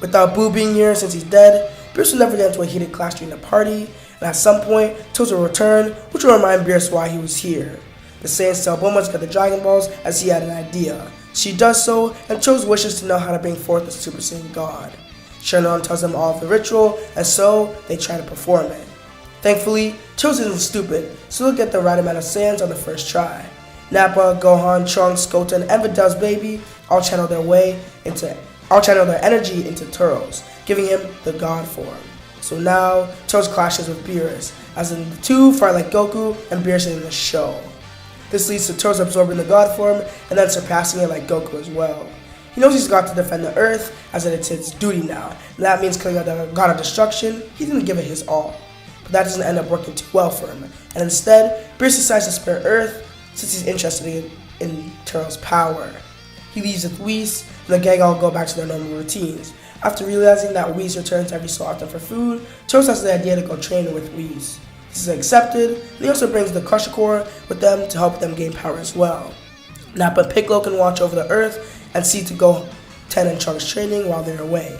Without Buu being here since he's dead, Beerus will never get into a heated clash during the party, and at some point, Turles will return, which will remind Beerus why he was here. The Saiyans tell Bulma to get the Dragon Balls as he had an idea. She does so, and Turles wishes to know how to bring forth the Super Saiyan God. Shenron tells them all of the ritual, and so they try to perform it. Thankfully, Turles isn't stupid, so he'll get the right amount of Saiyans on the first try. Nappa, Gohan, Trunks, Goten, and Vidal's baby all channel their energy into Turles, giving him the God form. So now, Turles clashes with Beerus, as in the two fight like Goku and Beerus in the show. This leads to Turles absorbing the God form and then surpassing it like Goku as well. He knows he's got to defend the Earth, as it's his duty now, and that means killing the God of Destruction. He's going to give it his all. But that doesn't end up working too well for him, and instead, Beerus decides to spare Earth since he's interested in Turles' power. He leaves with Whis, and the gang all go back to their normal routines. After realizing that Whis returns every so often for food, Turles has the idea to go train with Whis. This is accepted, and he also brings the Crusher Core with them to help them gain power as well. Nappa and Piccolo can watch over the Earth and see to Goten and Trunks training while they're away.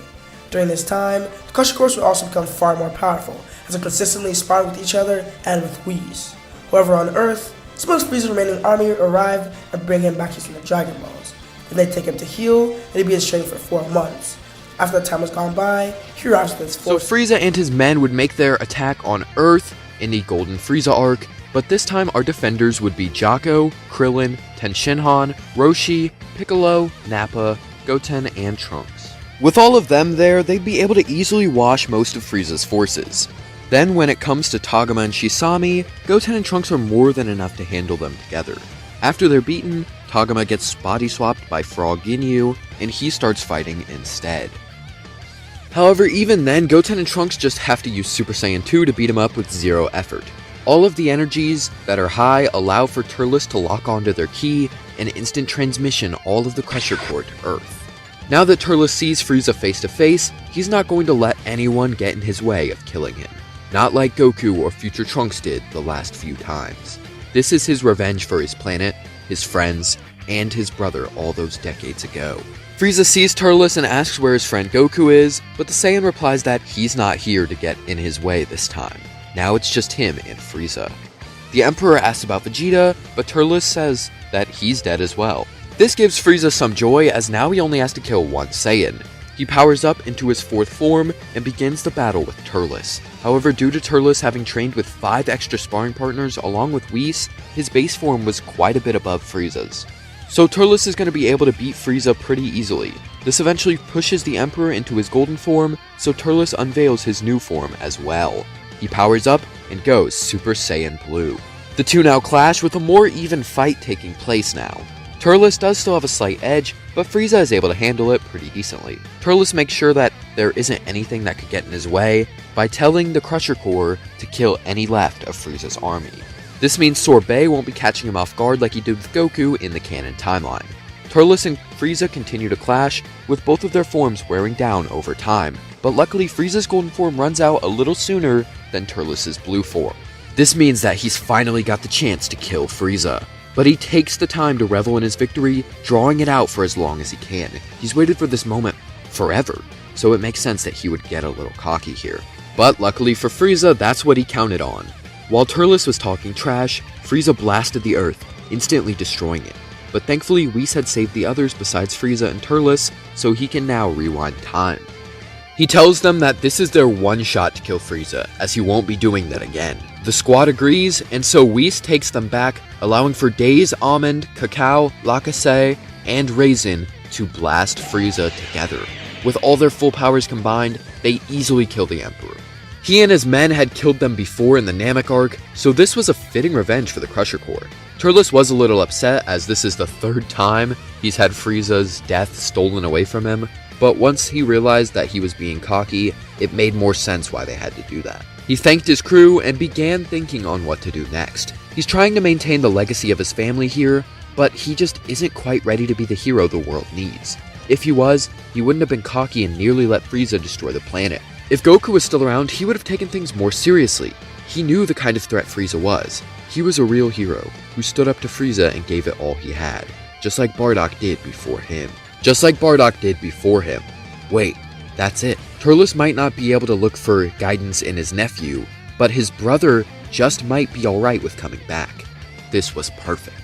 During this time, the Crusher Cores will also become far more powerful, as they're consistently sparring with each other and with Whis. However, on Earth, some of Frieza's remaining army arrive and bring him back using the Dragon Balls. Then they take him to heal, and he begins training for 4 months. After the time has gone by, he arrives with his forces. So Frieza and his men would make their attack on Earth in the Golden Frieza arc, but this time our defenders would be Jaco, Krillin, Tenshinhan, Roshi, Piccolo, Nappa, Goten, and Trunks. With all of them there, they'd be able to easily wash most of Frieza's forces. Then when it comes to Togama and Shisami, Goten and Trunks are more than enough to handle them together. After they're beaten, Togama gets body swapped by Frog Ginyu, and he starts fighting instead. However, even then, Goten and Trunks just have to use Super Saiyan 2 to beat him up with zero effort. All of the energies that are high allow for Turles to lock onto their ki and instant transmission all of the Crusher Core to Earth. Now that Turles sees Frieza face to face, he's not going to let anyone get in his way of killing him. Not like Goku or future Trunks did the last few times. This is his revenge for his planet, his friends, and his brother all those decades ago. Frieza sees Turles and asks where his friend Goku is, but the Saiyan replies that he's not here to get in his way this time. Now it's just him and Frieza. The Emperor asks about Vegeta, but Turles says that he's dead as well. This gives Frieza some joy, as now he only has to kill one Saiyan. He powers up into his 4th form and begins the battle with Turles. However, due to Turles having trained with 5 extra sparring partners along with Whis, his base form was quite a bit above Frieza's. So Turles is going to be able to beat Frieza pretty easily. This eventually pushes the Emperor into his golden form, so Turles unveils his new form as well. He powers up and goes Super Saiyan Blue. The two now clash, with a more even fight taking place now. Turles does still have a slight edge, but Frieza is able to handle it pretty decently. Turles makes sure that there isn't anything that could get in his way by telling the Crusher Core to kill any left of Frieza's army. This means Sorbet won't be catching him off guard like he did with Goku in the canon timeline. Turles and Frieza continue to clash, with both of their forms wearing down over time, but luckily Frieza's golden form runs out a little sooner than Turles' blue form. This means that he's finally got the chance to kill Frieza. But he takes the time to revel in his victory, drawing it out for as long as he can. He's waited for this moment forever, so it makes sense that he would get a little cocky here. But luckily for Frieza, that's what he counted on. While Turles was talking trash, Frieza blasted the Earth, instantly destroying it. But thankfully, Whis had saved the others besides Frieza and Turles, so he can now rewind time. He tells them that this is their one shot to kill Frieza, as he won't be doing that again. The squad agrees, and so Whis takes them back, allowing for Days, Almond, Cacao, Lacasse, and Raisin to blast Frieza together. With all their full powers combined, they easily kill the Emperor. He and his men had killed them before in the Namek arc, so this was a fitting revenge for the Crusher Core. Turles was a little upset, as this is the 3rd time he's had Frieza's death stolen away from him, but once he realized that he was being cocky, it made more sense why they had to do that. He thanked his crew and began thinking on what to do next. He's trying to maintain the legacy of his family here, but he just isn't quite ready to be the hero the world needs. If he was, he wouldn't have been cocky and nearly let Frieza destroy the planet. If Goku was still around, he would have taken things more seriously. He knew the kind of threat Frieza was. He was a real hero, who stood up to Frieza and gave it all he had, just like Bardock did before him. Wait, that's it. Turles might not be able to look for guidance in his nephew, but his brother just might be alright with coming back. This was perfect.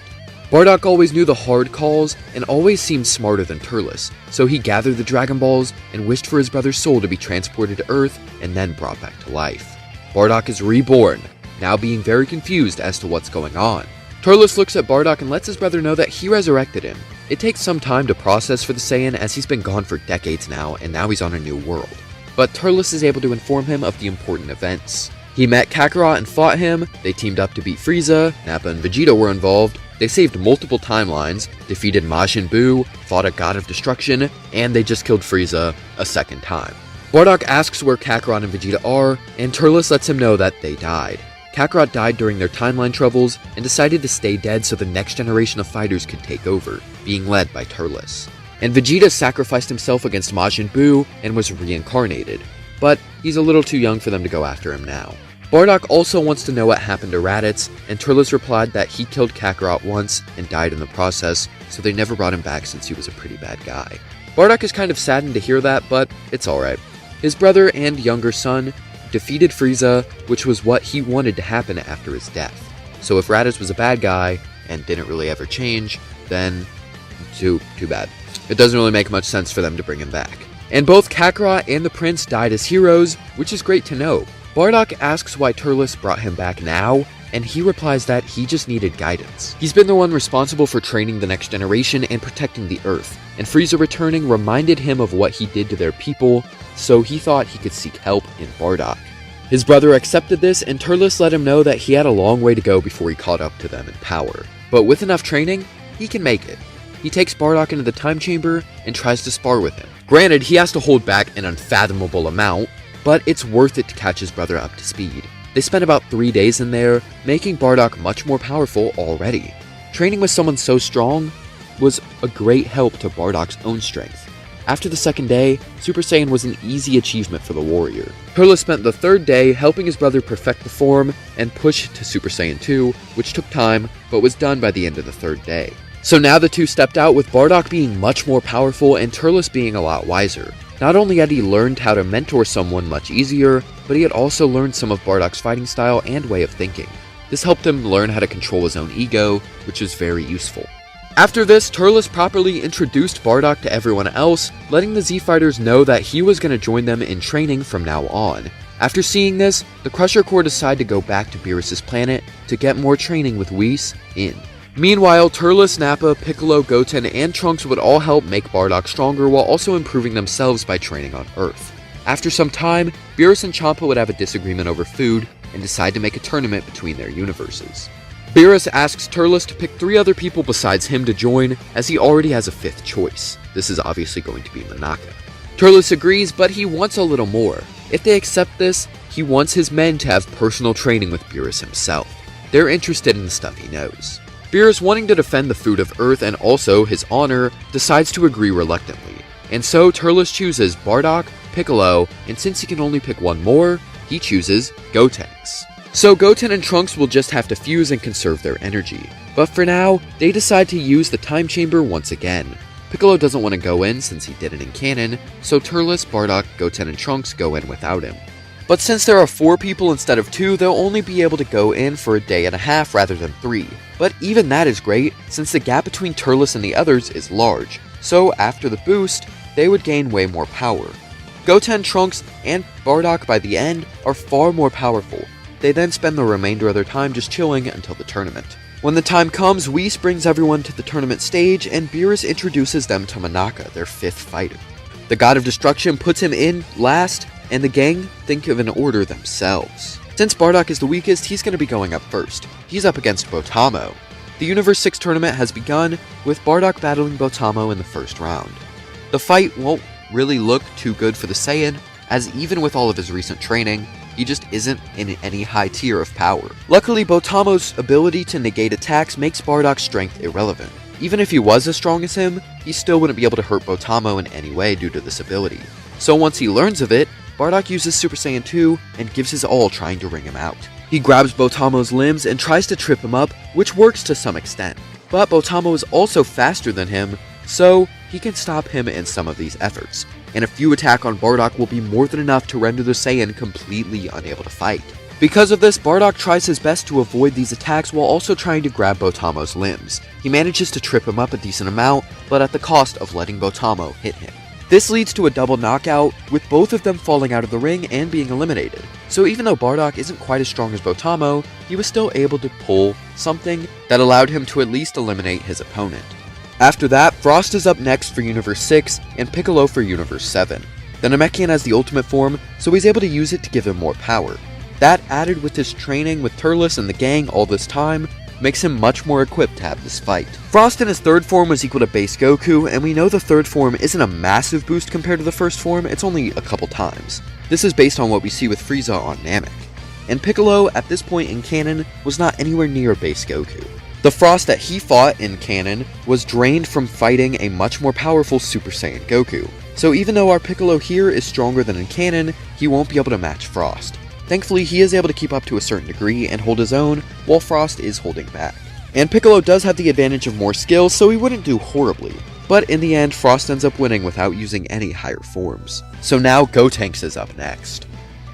Bardock always knew the hard calls and always seemed smarter than Turles, so he gathered the Dragon Balls and wished for his brother's soul to be transported to Earth and then brought back to life. Bardock is reborn, now being very confused as to what's going on. Turles looks at Bardock and lets his brother know that he resurrected him. It takes some time to process for the Saiyan as he's been gone for decades now and now he's on a new world. But Turles is able to inform him of the important events. He met Kakarot and fought him, they teamed up to beat Frieza, Nappa and Vegeta were involved, they saved multiple timelines, defeated Majin Buu, fought a god of destruction, and they just killed Frieza a second time. Bardock asks where Kakarot and Vegeta are, and Turles lets him know that they died. Kakarot died during their timeline troubles and decided to stay dead so the next generation of fighters could take over, being led by Turles. And Vegeta sacrificed himself against Majin Buu and was reincarnated, but he's a little too young for them to go after him now. Bardock also wants to know what happened to Raditz, and Turles replied that he killed Kakarot once and died in the process, so they never brought him back since he was a pretty bad guy. Bardock is kind of saddened to hear that, but it's alright. His brother and younger son defeated Frieza, which was what he wanted to happen after his death. So if Raditz was a bad guy, and didn't really ever change, then too bad. It doesn't really make much sense for them to bring him back. And both Kakarot and the Prince died as heroes, which is great to know. Bardock asks why Turles brought him back now, and he replies that he just needed guidance. He's been the one responsible for training the next generation and protecting the Earth, and Frieza returning reminded him of what he did to their people, so he thought he could seek help in Bardock. His brother accepted this, and Turles let him know that he had a long way to go before he caught up to them in power. But with enough training, he can make it. He takes Bardock into the time chamber and tries to spar with him. Granted, he has to hold back an unfathomable amount, but it's worth it to catch his brother up to speed. They spent about 3 days in there, making Bardock much more powerful already. Training with someone so strong was a great help to Bardock's own strength. After the second day, Super Saiyan was an easy achievement for the warrior. Turles spent the third day helping his brother perfect the form and push to Super Saiyan 2, which took time, but was done by the end of the third day. So now the two stepped out with Bardock being much more powerful and Turles being a lot wiser. Not only had he learned how to mentor someone much easier, but he had also learned some of Bardock's fighting style and way of thinking. This helped him learn how to control his own ego, which was very useful. After this, Turles properly introduced Bardock to everyone else, letting the Z-Fighters know that he was going to join them in training from now on. After seeing this, the Crusher Corps decide to go back to Beerus' planet to get more training with Whis in. Meanwhile, Turles, Nappa, Piccolo, Goten, and Trunks would all help make Bardock stronger while also improving themselves by training on Earth. After some time, Beerus and Champa would have a disagreement over food and decide to make a tournament between their universes. Beerus asks Turles to pick 3 other people besides him to join, as he already has a 5th choice. This is obviously going to be Monaka. Turles agrees, but he wants a little more. If they accept this, he wants his men to have personal training with Beerus himself. They're interested in the stuff he knows. Beerus, wanting to defend the food of Earth and also his honor, decides to agree reluctantly. And so Turles chooses Bardock, Piccolo, and since he can only pick one more, he chooses Gotenks. So Goten and Trunks will just have to fuse and conserve their energy. But for now, they decide to use the time chamber once again. Piccolo doesn't want to go in since he did it in canon, so Turles, Bardock, Goten, and Trunks go in without him. But since there are 4 people instead of 2, they'll only be able to go in for a day and a half rather than 3. But even that is great, since the gap between Turles and the others is large, so after the boost, they would gain way more power. Goten, Trunks, and Bardock by the end are far more powerful. They then spend the remainder of their time just chilling until the tournament. When the time comes, Whis brings everyone to the tournament stage, and Beerus introduces them to Monaka, their 5th fighter. The God of Destruction puts him in last, and the gang think of an order themselves. Since Bardock is the weakest, he's going to be going up first. He's up against Botamo. The Universe 6 tournament has begun, with Bardock battling Botamo in the first round. The fight won't really look too good for the Saiyan, as even with all of his recent training, he just isn't in any high tier of power. Luckily, Botamo's ability to negate attacks makes Bardock's strength irrelevant. Even if he was as strong as him, he still wouldn't be able to hurt Botamo in any way due to this ability. So once he learns of it, Bardock uses Super Saiyan 2 and gives his all trying to wring him out. He grabs Botamo's limbs and tries to trip him up, which works to some extent. But Botamo is also faster than him, so he can stop him in some of these efforts, and a few attack on Bardock will be more than enough to render the Saiyan completely unable to fight. Because of this, Bardock tries his best to avoid these attacks while also trying to grab Botamo's limbs. He manages to trip him up a decent amount, but at the cost of letting Botamo hit him. This leads to a double knockout, with both of them falling out of the ring and being eliminated. So even though Bardock isn't quite as strong as Botamo, he was still able to pull something that allowed him to at least eliminate his opponent. After that, Frost is up next for Universe 6, and Piccolo for Universe 7. The Namekian has the ultimate form, so he's able to use it to give him more power. That, added with his training with Turles and the gang all this time, makes him much more equipped to have this fight. Frost in his third form was equal to base Goku, and we know the third form isn't a massive boost compared to the first form, it's only a couple times. This is based on what we see with Frieza on Namek. And Piccolo, at this point in canon, was not anywhere near base Goku. The Frost that he fought in canon was drained from fighting a much more powerful Super Saiyan Goku. So even though our Piccolo here is stronger than in canon, he won't be able to match Frost. Thankfully, he is able to keep up to a certain degree and hold his own, while Frost is holding back. And Piccolo does have the advantage of more skills, so he wouldn't do horribly. But in the end, Frost ends up winning without using any higher forms. So now Gotenks is up next.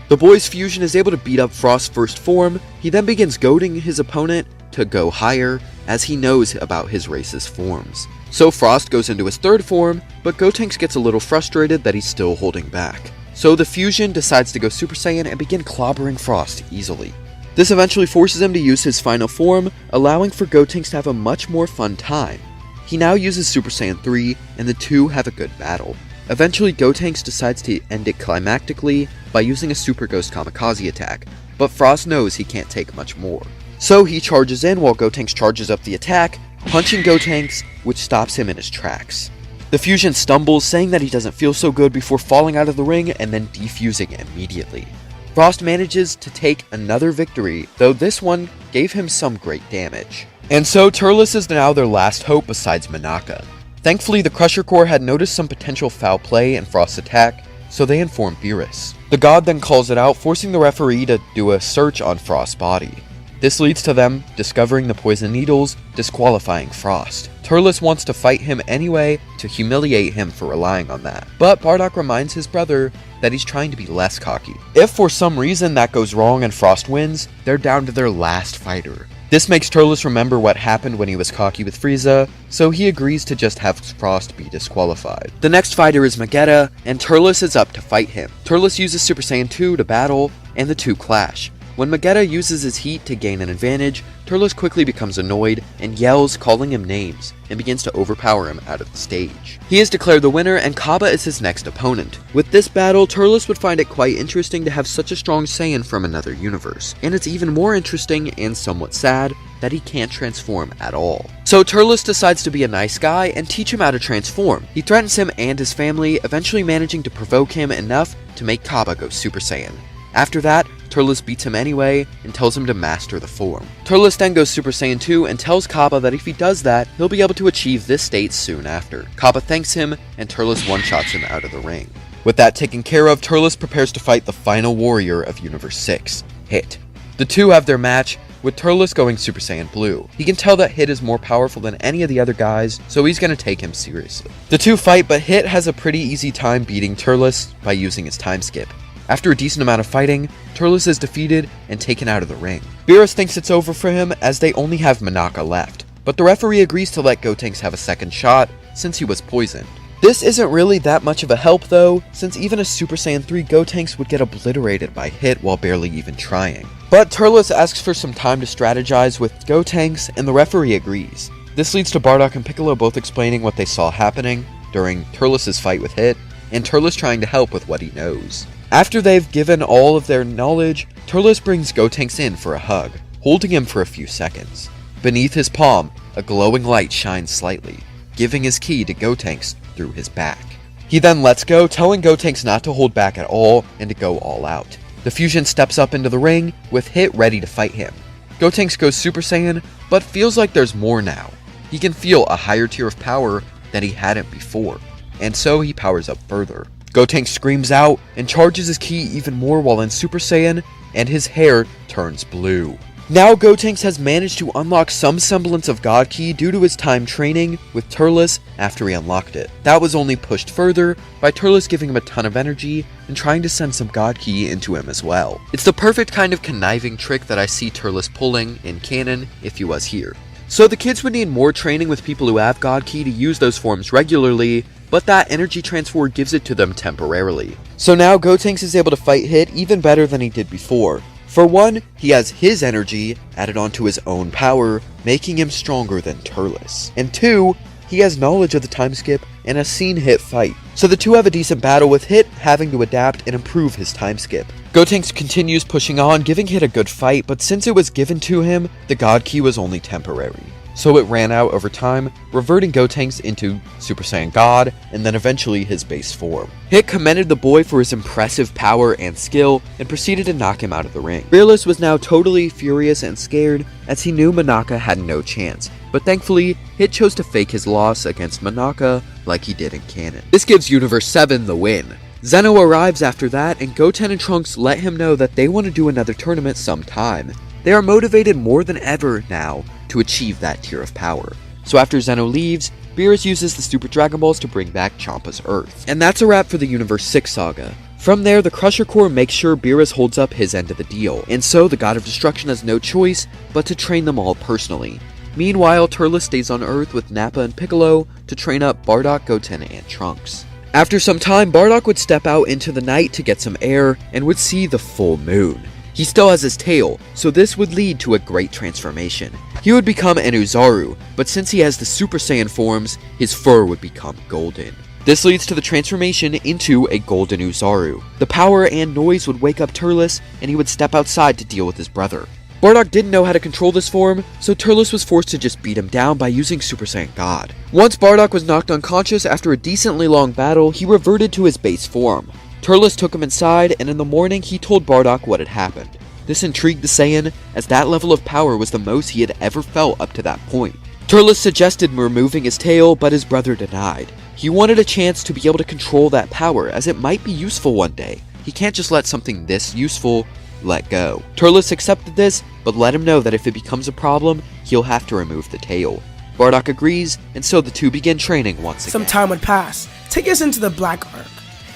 The boy's fusion is able to beat up Frost's first form. He then begins goading his opponent to go higher, as he knows about his race's forms. So Frost goes into his third form, but Gotenks gets a little frustrated that he's still holding back. So the fusion decides to go Super Saiyan and begin clobbering Frost easily. This eventually forces him to use his final form, allowing for Gotenks to have a much more fun time. He now uses Super Saiyan 3, and the two have a good battle. Eventually, Gotenks decides to end it climactically by using a Super Ghost Kamikaze attack, but Frost knows he can't take much more. So he charges in while Gotenks charges up the attack, punching Gotenks, which stops him in his tracks. The fusion stumbles, saying that he doesn't feel so good before falling out of the ring and then defusing immediately. Frost manages to take another victory, though this one gave him some great damage. And so Turles is now their last hope besides Manaka. Thankfully, the Crusher Corps had noticed some potential foul play in Frost's attack, so they inform Beerus. The god then calls it out, forcing the referee to do a search on Frost's body. This leads to them discovering the poison needles, disqualifying Frost. Turles wants to fight him anyway to humiliate him for relying on that, but Bardock reminds his brother that he's trying to be less cocky. If for some reason that goes wrong and Frost wins, they're down to their last fighter. This makes Turles remember what happened when he was cocky with Frieza, so he agrees to just have Frost be disqualified. The next fighter is Magetta, and Turles is up to fight him. Turles uses Super Saiyan 2 to battle, and the two clash. When Magetta uses his heat to gain an advantage, Turles quickly becomes annoyed and yells, calling him names, and begins to overpower him out of the stage. He is declared the winner, and Cabba is his next opponent. With this battle, Turles would find it quite interesting to have such a strong Saiyan from another universe, and it's even more interesting and somewhat sad that he can't transform at all. So Turles decides to be a nice guy and teach him how to transform. He threatens him and his family, eventually managing to provoke him enough to make Cabba go Super Saiyan. After that, Turles beats him anyway and tells him to master the form. Turles then goes Super Saiyan 2 and tells Cabba that if he does that, he'll be able to achieve this state soon after. Cabba thanks him, and Turles one-shots him out of the ring. With that taken care of, Turles prepares to fight the final warrior of Universe 6, Hit. The two have their match, with Turles going Super Saiyan Blue. He can tell that Hit is more powerful than any of the other guys, so he's gonna take him seriously. The two fight, but Hit has a pretty easy time beating Turles by using his time skip. After a decent amount of fighting, Turles is defeated and taken out of the ring. Beerus thinks it's over for him as they only have Manaka left, but the referee agrees to let Gotenks have a second shot since he was poisoned. This isn't really that much of a help though, since even a Super Saiyan 3 Gotenks would get obliterated by Hit while barely even trying. But Turles asks for some time to strategize with Gotenks, and the referee agrees. This leads to Bardock and Piccolo both explaining what they saw happening during Turles' fight with Hit, and Turles trying to help with what he knows. After they've given all of their knowledge, Turles brings Gotenks in for a hug, holding him for a few seconds. Beneath his palm, a glowing light shines slightly, giving his key to Gotenks through his back. He then lets go, telling Gotenks not to hold back at all and to go all out. The fusion steps up into the ring, with Hit ready to fight him. Gotenks goes Super Saiyan, but feels like there's more now. He can feel a higher tier of power than he hadn't before, and so he powers up further. Gotenks screams out and charges his ki even more while in Super Saiyan, and his hair turns blue. Now Gotenks has managed to unlock some semblance of God Ki due to his time training with Turles after he unlocked it. That was only pushed further by Turles giving him a ton of energy and trying to send some God Ki into him as well. It's the perfect kind of conniving trick that I see Turles pulling in canon if he was here. So the kids would need more training with people who have God Ki to use those forms regularly, but that energy transfer gives it to them temporarily. So now Gotenks is able to fight Hit even better than he did before. For one, he has his energy added onto his own power, making him stronger than Turles. And two, he has knowledge of the time skip and has seen Hit fight. So the two have a decent battle with Hit having to adapt and improve his time skip. Gotenks continues pushing on, giving Hit a good fight, but since it was given to him, the God Ki was only temporary. So it ran out over time, reverting Gotenks into Super Saiyan God, and then eventually his base form. Hit commended the boy for his impressive power and skill, and proceeded to knock him out of the ring. Fearless was now totally furious and scared, as he knew Monaka had no chance, but thankfully, Hit chose to fake his loss against Monaka like he did in canon. This gives Universe 7 the win. Zeno arrives after that, and Goten and Trunks let him know that they want to do another tournament sometime. They are motivated more than ever now to achieve that tier of power. So after Zeno leaves, Beerus uses the Super Dragon Balls to bring back Champa's Earth. And that's a wrap for the Universe 6 saga. From there, the Crusher Corps makes sure Beerus holds up his end of the deal, and so the God of Destruction has no choice but to train them all personally. Meanwhile, Turles stays on Earth with Nappa and Piccolo to train up Bardock, Goten, and Trunks. After some time, Bardock would step out into the night to get some air and would see the full moon. He still has his tail, so this would lead to a great transformation. He would become an Uzaru, but since he has the Super Saiyan forms, his fur would become golden. This leads to the transformation into a golden Uzaru. The power and noise would wake up Turles, and he would step outside to deal with his brother. Bardock didn't know how to control this form, so Turles was forced to just beat him down by using Super Saiyan God. Once Bardock was knocked unconscious after a decently long battle, he reverted to his base form. Turles took him inside, and in the morning he told Bardock what had happened. This intrigued the Saiyan, as that level of power was the most he had ever felt up to that point. Turles suggested removing his tail, but his brother denied. He wanted a chance to be able to control that power, as it might be useful one day. He can't just let something this useful let go. Turles accepted this, but let him know that if it becomes a problem, he'll have to remove the tail. Bardock agrees, and so the two begin training once again. Some time would pass, taking us into the Black Arc.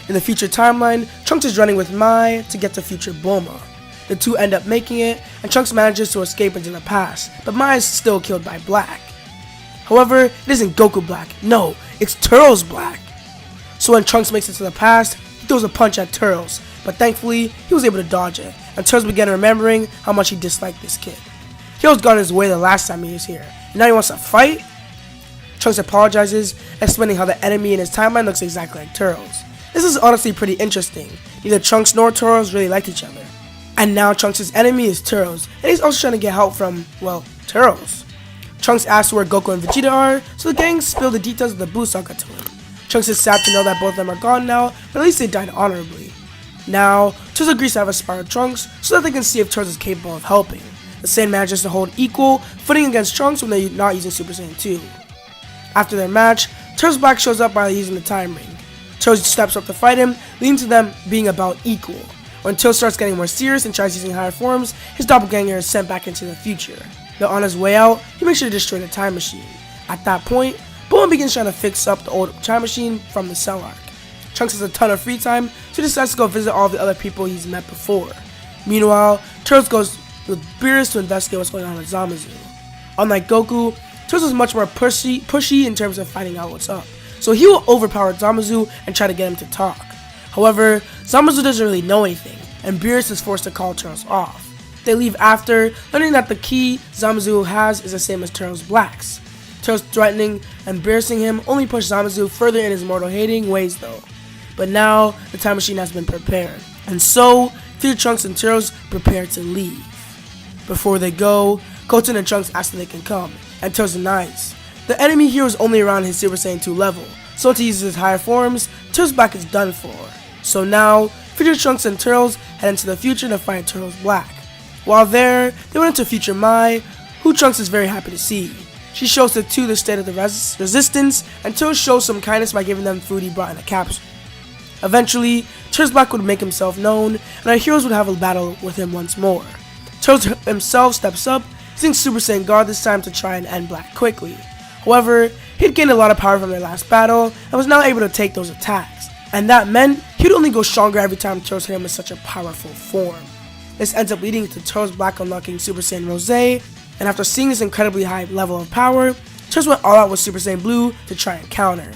In the future timeline, Trunks is running with Mai to get to future Bulma. The two end up making it, and Trunks manages to escape into the past, but Mai is still killed by Black. However, it isn't Goku Black, no, it's Turles Black. So when Trunks makes it to the past, he throws a punch at Turles, but thankfully, he was able to dodge it, and Turles began remembering how much he disliked this kid. He was gone his way the last time he was here, and now he wants to fight? Trunks apologizes, explaining how the enemy in his timeline looks exactly like Turles. This is honestly pretty interesting. Neither Trunks nor Turles really liked each other. And now Trunks' enemy is Turles, and he's also trying to get help from, well, Turles. Trunks asks where Goku and Vegeta are, so the gang spill the details of the Buu saga to him. Trunks is sad to know that both of them are gone now, but at least they died honorably. Now, Turles agrees to have a spar with Trunks, so that they can see if Turles is capable of helping. The Saiyan manages to hold equal footing against Trunks when they're not using Super Saiyan 2. After their match, Turles Black shows up while using the time ring. Turles steps up to fight him, leading to them being about equal. When Turles starts getting more serious and tries using higher forms, his doppelganger is sent back into the future. But on his way out, he makes sure to destroy the time machine. At that point, Bulma begins trying to fix up the old time machine from the Cell Arc. Trunks has a ton of free time, so he decides to go visit all the other people he's met before. Meanwhile, Turles goes with Beerus to investigate what's going on with Zamasu. Unlike Goku, Turles is much more pushy in terms of finding out what's up. So he will overpower Zamasu and try to get him to talk. However, Zamasu doesn't really know anything, and Beerus is forced to call Turles off. They leave after learning that the key Zamasu has is the same as Turles Black's. Turles threatening and embarrassing him only pushed Zamasu further in his mortal-hating ways though. But now, the time machine has been prepared, and so, future Trunks and Turles prepare to leave. Before they go, Goten and Trunks ask if they can come, and Turles denies. The enemy here is only around his Super Saiyan 2 level, so once he uses his higher forms, Turles Black is done for. So now, Future Trunks and Turles head into the future to find Turles Black. While there, they went into Future Mai, who Trunks is very happy to see. She shows the two the state of the resistance, and Turles shows some kindness by giving them food he brought in a capsule. Eventually, Turles Black would make himself known, and our heroes would have a battle with him once more. Turles himself steps up, using Super Saiyan God this time to try and end Black quickly. However, he had gained a lot of power from their last battle, and was now able to take those attacks, and that meant he would only go stronger every time Turles hit him in such a powerful form. This ends up leading to Turles Black unlocking Super Saiyan Rose, and after seeing this incredibly high level of power, Turles went all out with Super Saiyan Blue to try and counter.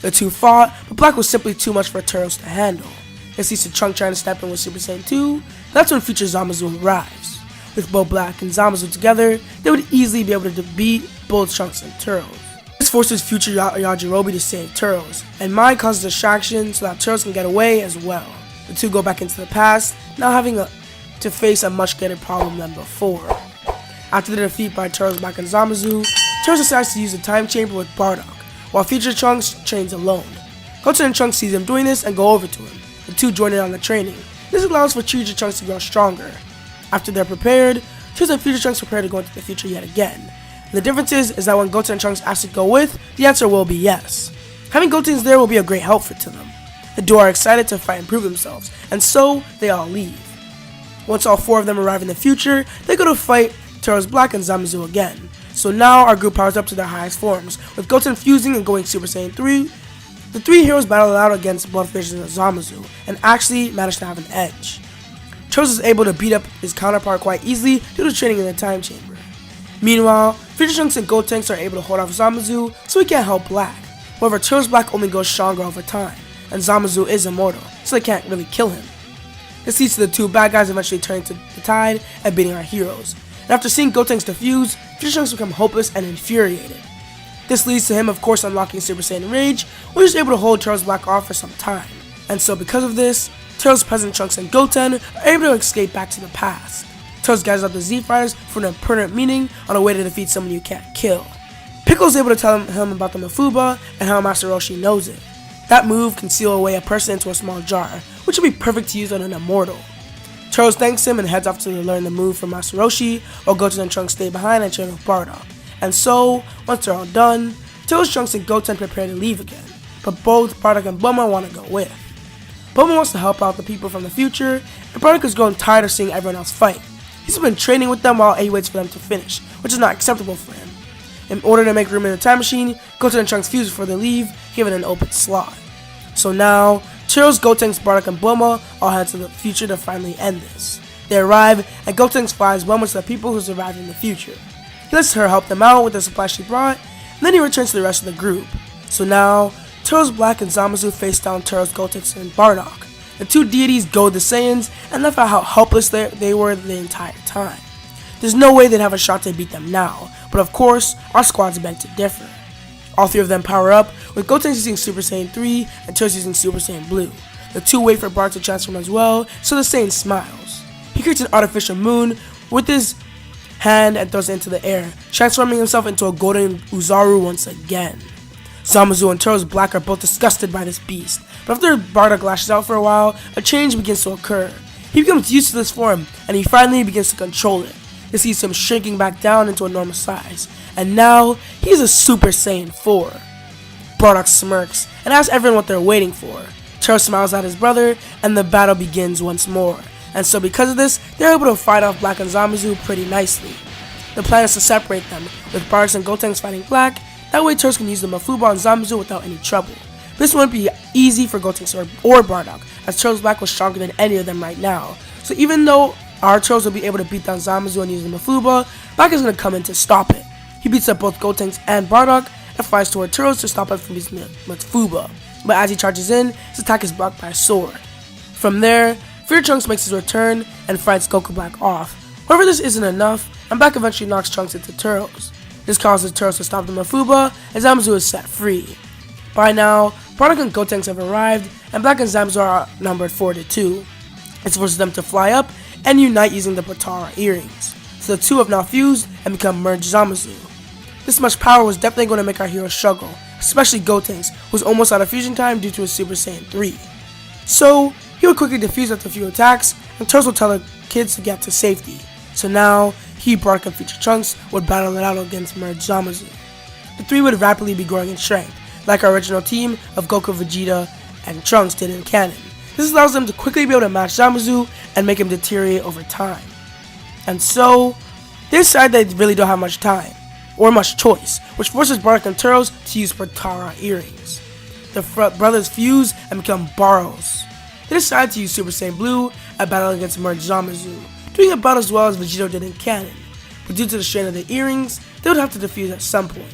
The two fought, but Black was simply too much for Turles to handle. This leads to Trunk trying to step in with Super Saiyan 2, that's when future Zamasu arrives. With both Black and Zamasu together, they would easily be able to defeat both Trunks and Turles. This forces future Yajirobe to save Turles, and Mai causes distraction so that Turles can get away as well. The two go back into the past, now having to face a much greater problem than before. After the defeat by Turles Black and Zamasu, Turles decides to use the time chamber with Bardock, while future Trunks trains alone. Goten and Trunks sees him doing this and go over to him. The two join in on the training. This allows for future Trunks to grow stronger. After they're prepared, Turles and future Trunks prepare to go into the future yet again. And the difference is that when Goten and Trunks ask to go with, the answer will be yes. Having Goten's there will be a great help to them. The duo are excited to fight and prove themselves, and so they all leave. Once all four of them arrive in the future, they go to fight Turles Black and Zamasu again. So now our group powers up to their highest forms, with Goten fusing and going Super Saiyan 3. The three heroes battle it out against both versions of Zamasu, and actually manage to have an edge. Turles is able to beat up his counterpart quite easily due to training in the time chamber. Meanwhile, future Trunks and Gotenks are able to hold off Zamasu, so he can't help Black. However, Turles Black only goes stronger over time, and Zamasu is immortal, so they can't really kill him. This leads to the two bad guys eventually turning to the tide and beating our heroes. And after seeing Gotenks defuse, future Trunks become hopeless and infuriated. This leads to him of course unlocking Super Saiyan Rage, where he's able to hold Turles Black off for some time. And so because of this, Turles, Present Trunks, and Goten are able to escape back to the past. Turles gathers up the Z Fighters for an permanent meeting on a way to defeat someone you can't kill. Piccolo is able to tell him about the Mafuba and how Master Roshi knows it. That move can seal away a person into a small jar, which would be perfect to use on an immortal. Turles thanks him and heads off to learn the move from Master Roshi, while Goten and Trunks stay behind and train with Bardock. And so, once they're all done, Turles, Trunks, and Goten prepare to leave again, but both Bardock and Bulma want to go with. Bulma wants to help out the people from the future, and Bardock is growing tired of seeing everyone else fight. He's been training with them while he waits for them to finish, which is not acceptable for him. In order to make room in the time machine, Goten and Trunks fuse before they leave, giving an open slot. So now, Turles, Gotenks, Bardock, and Bulma all head to the future to finally end this. They arrive, and Gotenks flies Bulma to the people who survived in the future. He lets her help them out with the supplies she brought, and then he returns to the rest of the group. So now, Turles Black and Zamasu face down Turles, Gotenks, and Bardock. The two deities goad the Saiyans and left out how helpless they were the entire time. There's no way they'd have a shot to beat them now, but of course, our squads beg to differ. All three of them power up, with Gotenks using Super Saiyan 3 and Turles using Super Saiyan Blue. The two wait for Bardock to transform as well, so the Saiyan smiles. He creates an artificial moon with his hand and throws it into the air, transforming himself into a golden Uzaru once again. Zamasu and Turles Black are both disgusted by this beast, but after Bardock lashes out for a while, a change begins to occur. He becomes used to this form, and he finally begins to control it. This leads to him shrinking back down into a normal size, and now he's a Super Saiyan 4. Bardock smirks and asks everyone what they're waiting for. Turles smiles at his brother, and the battle begins once more. And so because of this, they're able to fight off Black and Zamasu pretty nicely. The plan is to separate them, with Bardock and Gotenks fighting Black. That way Turles can use the Mafuba on Zamasu without any trouble. This wouldn't be easy for Gotenks or Bardock, as Turles Black was stronger than any of them right now. So even though our Turles will be able to beat down Zamasu and use the Mafuba, Black is going to come in to stop it. He beats up both Gotenks and Bardock and flies toward Turles to stop him from using the Mafuba. But as he charges in, his attack is blocked by a sword. From there, Future Trunks makes his return and fights Goku Black off. However, this isn't enough, and Black eventually knocks Trunks into Turles. This causes Turles to stop the Mafuba, and Zamasu is set free. By now, Bardock and Gotenks have arrived, and Black and Zamasu are outnumbered 4-2. This forces them to fly up and unite using the Potara earrings. So the two have now fused and become merged Zamasu. This much power was definitely going to make our heroes struggle, especially Gotenks, who was almost out of fusion time due to his Super Saiyan 3. So, He would quickly defuse after a few attacks, and Turles would tell the kids to get to safety. So now, he, Bardock, and future Trunks would battle it out against merged Zamasu. The three would rapidly be growing in strength, like our original team of Goku, Vegeta, and Trunks did in canon. This allows them to quickly be able to match Zamasu and make him deteriorate over time. And so, they decide they really don't have much time, or much choice, which forces Bardock and Turles to use Potara earrings. The brothers fuse and become Bardos. They decide to use Super Saiyan Blue at battle against merged Zamasu, doing about as well as Vegeta did in canon, but due to the strain of the earrings, they would have to defuse at some point.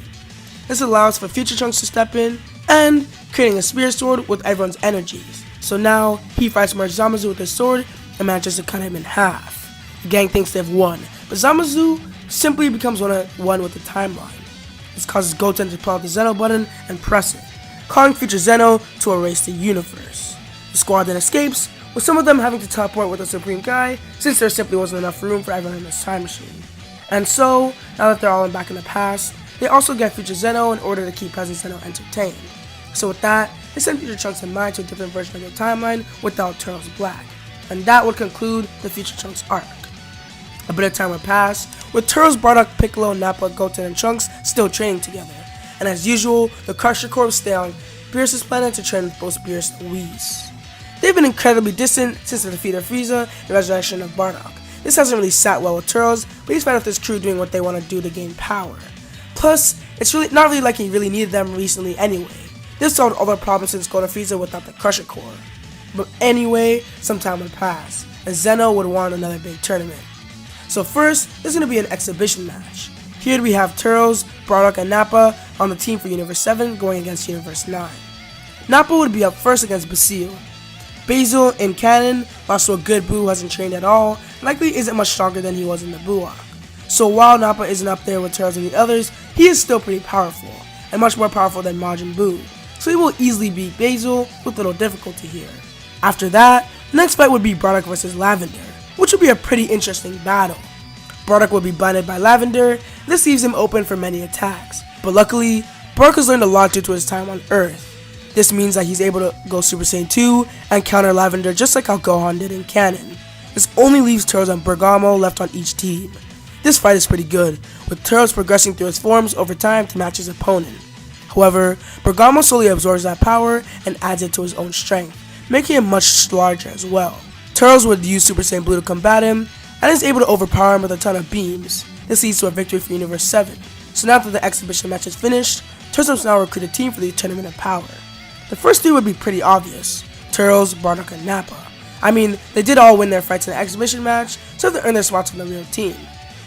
This allows for future Trunks to step in, and creating a spear sword with everyone's energies. So now, he fights merged Zamasu with his sword and manages to cut him in half. The gang thinks they've won, but Zamasu simply becomes one with the timeline. This causes Goten to pull out the Zeno button and press it, calling future Zeno to erase the universe. The squad then escapes, with some of them having to teleport with the Supreme Guy, since there simply wasn't enough room for everyone in this time machine. And so, now that they're all back in the past, they also get future Zeno in order to keep present Zeno entertained. So with that, they send future Trunks and Mai to a different version of their timeline without Turles Black. And that would conclude the future Trunks arc. A bit of time would pass, with Turles, Bardock, Piccolo, Nappa, Goten, and Trunks still training together. And as usual, the Crusher Corps stay on Beerus' planet to train with both Beerus and Whis. They've been incredibly distant since the defeat of Frieza and the resurrection of Bardock. This hasn't really sat well with Turles, but he's fine with his crew doing what they want to do to gain power. Plus, it's really not really like he really needed them recently anyway. This solved all their problems since going to Frieza without the Crusher Corps. But anyway, some time would pass, and Zeno would want another big tournament. So first, there's going to be an exhibition match. Here we have Turles, Bardock, and Nappa on the team for Universe 7 going against Universe 9. Nappa would be up first against Basil. Basil, in canon, lost to a good Buu who hasn't trained at all, and likely isn't much stronger than he was in the Buu arc. So while Nappa isn't up there with Turles and the others, he is still pretty powerful, and much more powerful than Majin Buu, so he will easily beat Basil with little difficulty here. After that, the next fight would be Bardock vs Lavender, which would be a pretty interesting battle. Bardock will be blinded by Lavender, and this leaves him open for many attacks, but luckily, Bardock has learned a lot due to his time on Earth. This means that he's able to go Super Saiyan 2 and counter Lavender just like how Gohan did in canon. This only leaves Turles and Bergamo left on each team. This fight is pretty good, with Turles progressing through his forms over time to match his opponent. However, Bergamo slowly absorbs that power and adds it to his own strength, making him much larger as well. Turles would use Super Saiyan Blue to combat him, and is able to overpower him with a ton of beams. This leads to a victory for Universe 7. So now that the exhibition match is finished, Turles must now recruit a team for the Tournament of Power. The first three would be pretty obvious: Turles, Bardock, and Nappa. I mean, they did all win their fights in the exhibition match, so they earned their spots on the real team.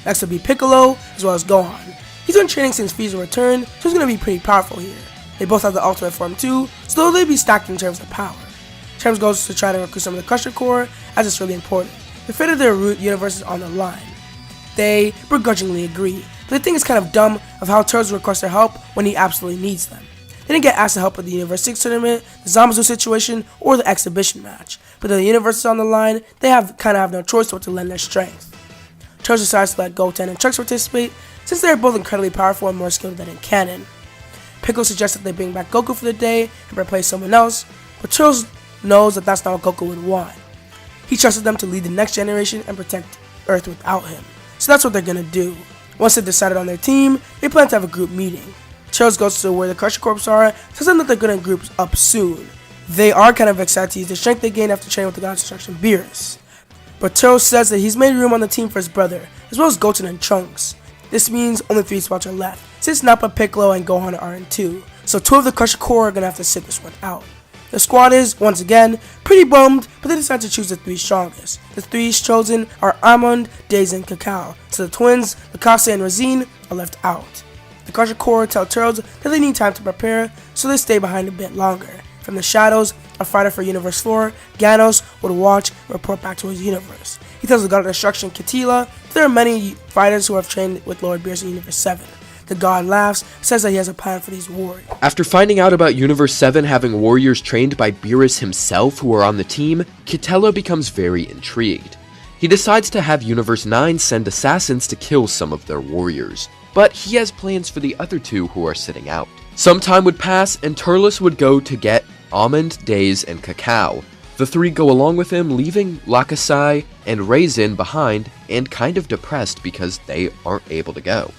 Next would be Piccolo, as well as Gohan. He's been training since Frieza returned, so he's going to be pretty powerful here. They both have the ultimate form too, so they'll be stacked in terms of power. Terms goes to try to recruit some of the Crusher Corps, as it's really important. The fate of their universe is on the line. They begrudgingly agree, but the thing is kind of dumb of how Turles requests their help when he absolutely needs them. They didn't get asked to help with the Universe 6 tournament, the Zamasu situation, or the exhibition match, but the universe is on the line, they kind of have no choice but to lend their strength. Turles decides to let Goten and Trunks participate, since they are both incredibly powerful and more skilled than in canon. Piccolo suggests that they bring back Goku for the day and replace someone else, but Turles knows that that's not what Goku would want. He trusted them to lead the next generation and protect Earth without him, so that's what they're gonna do. Once they've decided on their team, they plan to have a group meeting. Turles goes to where the Crusher Corps are, tells them that they're gonna group up soon. They are kind of excited to use the strength they gained after training with the God of Destruction, Beerus. But Turles says that he's made room on the team for his brother, as well as Goten and Trunks. This means only 3 spots are left, since Nappa, Piccolo, and Gohan are in 2, so 2 of the Crusher Corps are gonna have to sit this one out. The squad is, once again, pretty bummed, but they decide to choose the 3 strongest. The 3 chosen are Almond, Days, and Cacao, so the twins, Mikasa and Razine, are left out. The Crusher Corps tell Turles that they need time to prepare, so they stay behind a bit longer. From the shadows, a fighter for Universe 4, Ganos, would watch and report back to his universe. He tells the God of Destruction, Kitila, that there are many fighters who have trained with Lord Beerus in Universe 7. The god laughs, says that he has a plan for these warriors. After finding out about Universe 7 having warriors trained by Beerus himself who are on the team, Kitela becomes very intrigued. He decides to have Universe 9 send assassins to kill some of their warriors, but he has plans for the other 2 who are sitting out. Some time would pass and Turles would go to get Almond, Days, and Cacao, The three go along with him, leaving Lakusai and Raisin behind and kind of depressed because they aren't able to go.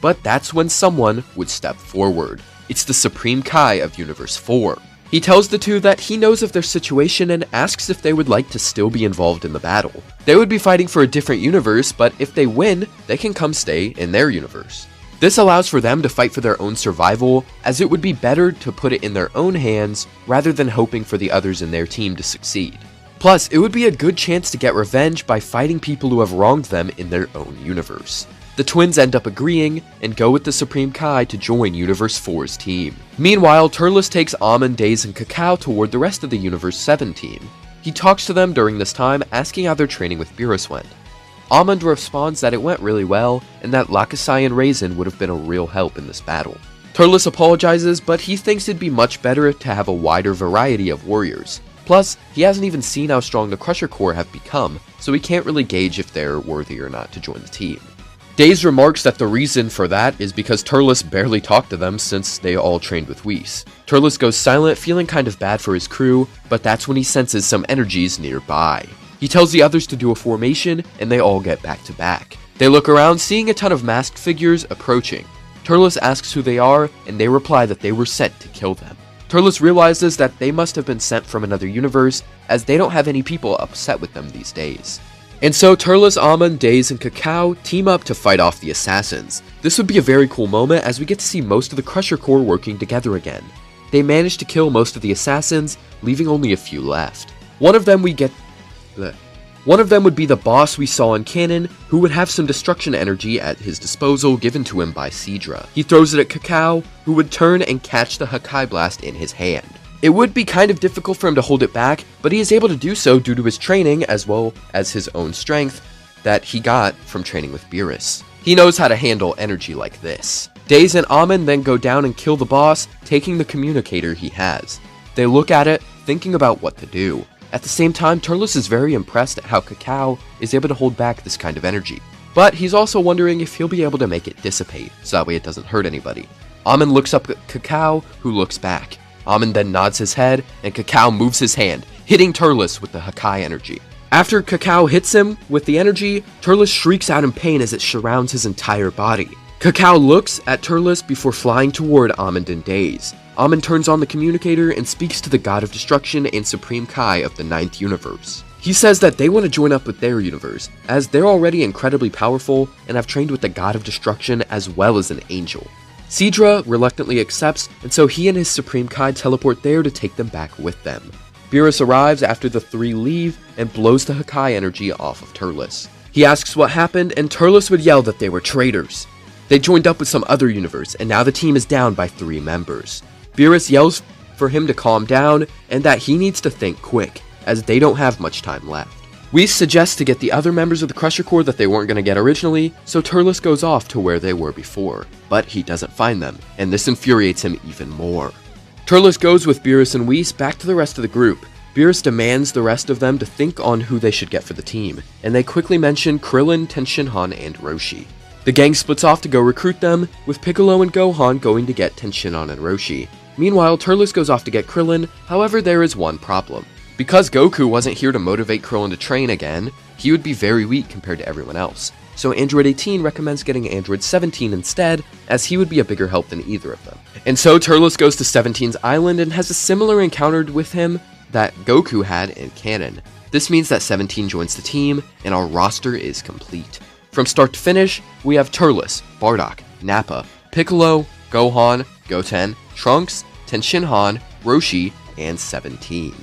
But that's when someone would step forward. It's the Supreme Kai of Universe 4. He tells the two that he knows of their situation and asks if they would like to still be involved in the battle. They would be fighting for a different universe, but if they win, they can come stay in their universe. This allows for them to fight for their own survival, as it would be better to put it in their own hands rather than hoping for the others in their team to succeed. Plus, it would be a good chance to get revenge by fighting people who have wronged them in their own universe. The twins end up agreeing and go with the Supreme Kai to join Universe 4's team. Meanwhile, Turles takes Almond, Days, and Cacao toward the rest of the Universe 7 team. He talks to them during this time, asking how their training with Beerus went. Almond responds that it went really well, and that Lakusai and Raisin would have been a real help in this battle. Turles apologizes, but he thinks it'd be much better to have a wider variety of warriors. Plus, he hasn't even seen how strong the Crusher Corps have become, so he can't really gauge if they're worthy or not to join the team. Days remarks that the reason for that is because Turles barely talked to them since they all trained with Whis. Turles goes silent, feeling kind of bad for his crew, but that's when he senses some energies nearby. He tells the others to do a formation, and they all get back to back. They look around, seeing a ton of masked figures approaching. Turles asks who they are, and they reply that they were sent to kill them. Turles realizes that they must have been sent from another universe, as they don't have any people upset with them these days. And so Turles, Almond, Days, and Cacao team up to fight off the assassins. This would be a very cool moment as we get to see most of the Crusher Corps working together again. They manage to kill most of the assassins, leaving only a few left. One of them would be the boss we saw in canon, who would have some destruction energy at his disposal given to him by Seadra. He throws it at Cacao, who would turn and catch the Hakai Blast in his hand. It would be kind of difficult for him to hold it back, but he is able to do so due to his training as well as his own strength that he got from training with Beerus. He knows how to handle energy like this. Days and Almond then go down and kill the boss, taking the communicator he has. They look at it, thinking about what to do. At the same time, Turles is very impressed at how Cacao is able to hold back this kind of energy. But he's also wondering if he'll be able to make it dissipate, so that way it doesn't hurt anybody. Almond looks up at Cacao, who looks back. Almond then nods his head, and Cacao moves his hand, hitting Turles with the Hakai energy. After Cacao hits him with the energy, Turles shrieks out in pain as it surrounds his entire body. Cacao looks at Turles before flying toward Almond and Days. Almond turns on the communicator and speaks to the God of Destruction and Supreme Kai of the 9th universe. He says that they want to join up with their universe, as they're already incredibly powerful and have trained with the God of Destruction as well as an angel. Seadra reluctantly accepts, and so he and his Supreme Kai teleport there to take them back with them. Beerus arrives after the three leave and blows the Hakai energy off of Turles. He asks what happened, and Turles would yell that they were traitors. They joined up with some other universe, and now the team is down by 3 members. Beerus yells for him to calm down, and that he needs to think quick, as they don't have much time left. Whis suggests to get the other members of the Crusher Corps that they weren't going to get originally, so Turles goes off to where they were before, but he doesn't find them, and this infuriates him even more. Turles goes with Beerus and Whis back to the rest of the group. Beerus demands the rest of them to think on who they should get for the team, and they quickly mention Krillin, Tenshinhan, and Roshi. The gang splits off to go recruit them, with Piccolo and Gohan going to get Tenshinhan and Roshi. Meanwhile, Turles goes off to get Krillin, however there is one problem. Because Goku wasn't here to motivate Krillin to train again, he would be very weak compared to everyone else. So Android 18 recommends getting Android 17 instead, as he would be a bigger help than either of them. And so Turles goes to 17's island and has a similar encounter with him that Goku had in canon. This means that 17 joins the team, and our roster is complete. From start to finish, we have Turles, Bardock, Nappa, Piccolo, Gohan, Goten, Trunks, Tenshinhan, Roshi, and 17.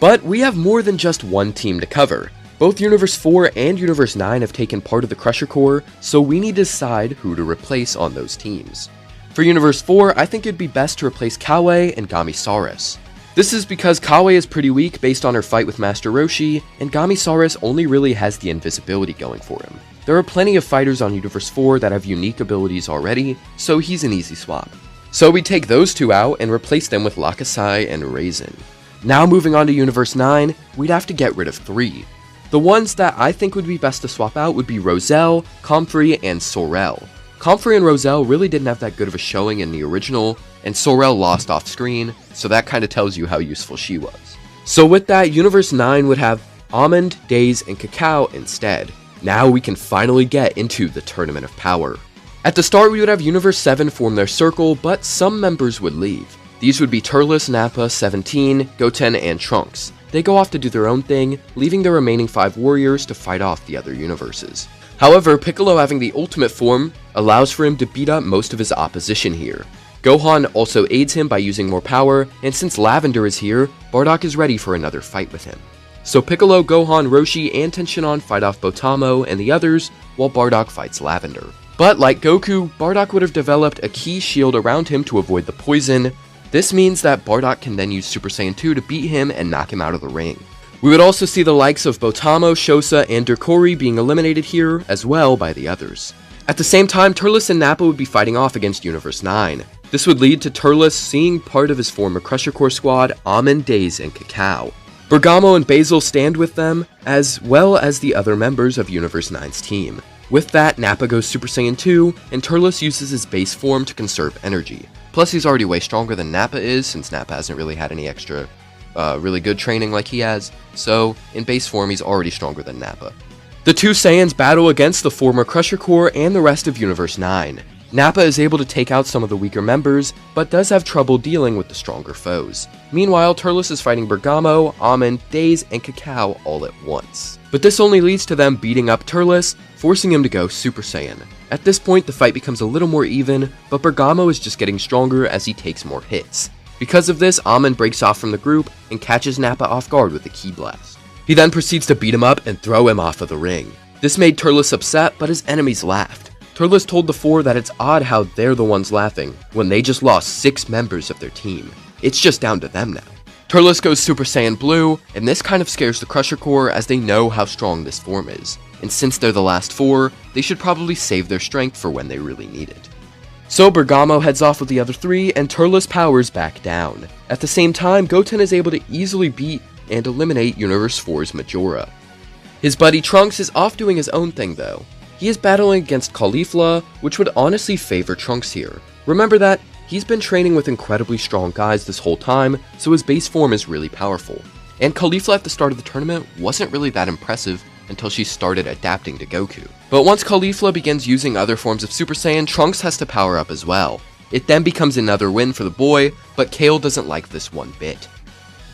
But we have more than just one team to cover. Both Universe 4 and Universe 9 have taken part of the Crusher Corps, so we need to decide who to replace on those teams. For Universe 4, I think it'd be best to replace Kawaii and Gamisaurus. This is because Kawaii is pretty weak based on her fight with Master Roshi, and Gamisaurus only really has the invisibility going for him. There are plenty of fighters on Universe 4 that have unique abilities already, so he's an easy swap. So we take those two out and replace them with Lakusai and Raisin. Now moving on to Universe 9, we'd have to get rid of 3. The ones that I think would be best to swap out would be Roselle, Comfrey, and Sorel. Comfrey and Roselle really didn't have that good of a showing in the original, and Sorel lost off screen, so that kinda tells you how useful she was. So with that, Universe 9 would have Almond, Days, and Cacao instead. Now we can finally get into the Tournament of Power. At the start, we would have Universe 7 form their circle, but some members would leave. These would be Turles, Nappa, 17, Goten, and Trunks. They go off to do their own thing, leaving the remaining 5 warriors to fight off the other universes. However, Piccolo having the ultimate form allows for him to beat up most of his opposition here. Gohan also aids him by using more power, and since Lavender is here, Bardock is ready for another fight with him. So Piccolo, Gohan, Roshi, and Tenshinhan fight off Botamo and the others, while Bardock fights Lavender. But like Goku, Bardock would have developed a key shield around him to avoid the poison. This means that Bardock can then use Super Saiyan 2 to beat him and knock him out of the ring. We would also see the likes of Botamo, Shosa, and Derkori being eliminated here as well by the others. At the same time, Turles and Nappa would be fighting off against Universe 9. This would lead to Turles seeing part of his former Crusher Core squad, Almond, Days, and Cacao. Bergamo and Basil stand with them, as well as the other members of Universe 9's team. With that, Nappa goes Super Saiyan 2, and Turles uses his base form to conserve energy. Plus, he's already way stronger than Nappa is, since Nappa hasn't really had any extra really good training like he has, so in base form he's already stronger than Nappa. The two Saiyans battle against the former Crusher Core and the rest of Universe 9. Nappa is able to take out some of the weaker members, but does have trouble dealing with the stronger foes. Meanwhile, Turles is fighting Bergamo, Almond, Days, and Cacao all at once. But this only leads to them beating up Turles, forcing him to go Super Saiyan. At this point, the fight becomes a little more even, but Bergamo is just getting stronger as he takes more hits. Because of this, Almond breaks off from the group and catches Nappa off guard with a Ki Blast. He then proceeds to beat him up and throw him off of the ring. This made Turles upset, but his enemies laughed. Turles told the four that it's odd how they're the ones laughing, when they just lost 6 members of their team. It's just down to them now. Turles goes Super Saiyan Blue, and this kind of scares the Crusher Core as they know how strong this form is. And since they're the last 4, they should probably save their strength for when they really need it. So Bergamo heads off with the other 3, and Turles powers back down. At the same time, Goten is able to easily beat and eliminate Universe 4's Majora. His buddy Trunks is off doing his own thing though. He is battling against Caulifla, which would honestly favor Trunks here. Remember that he's been training with incredibly strong guys this whole time, so his base form is really powerful. And Caulifla at the start of the tournament wasn't really that impressive until she started adapting to Goku. But once Caulifla begins using other forms of Super Saiyan, Trunks has to power up as well. It then becomes another win for the boy, but Kale doesn't like this one bit.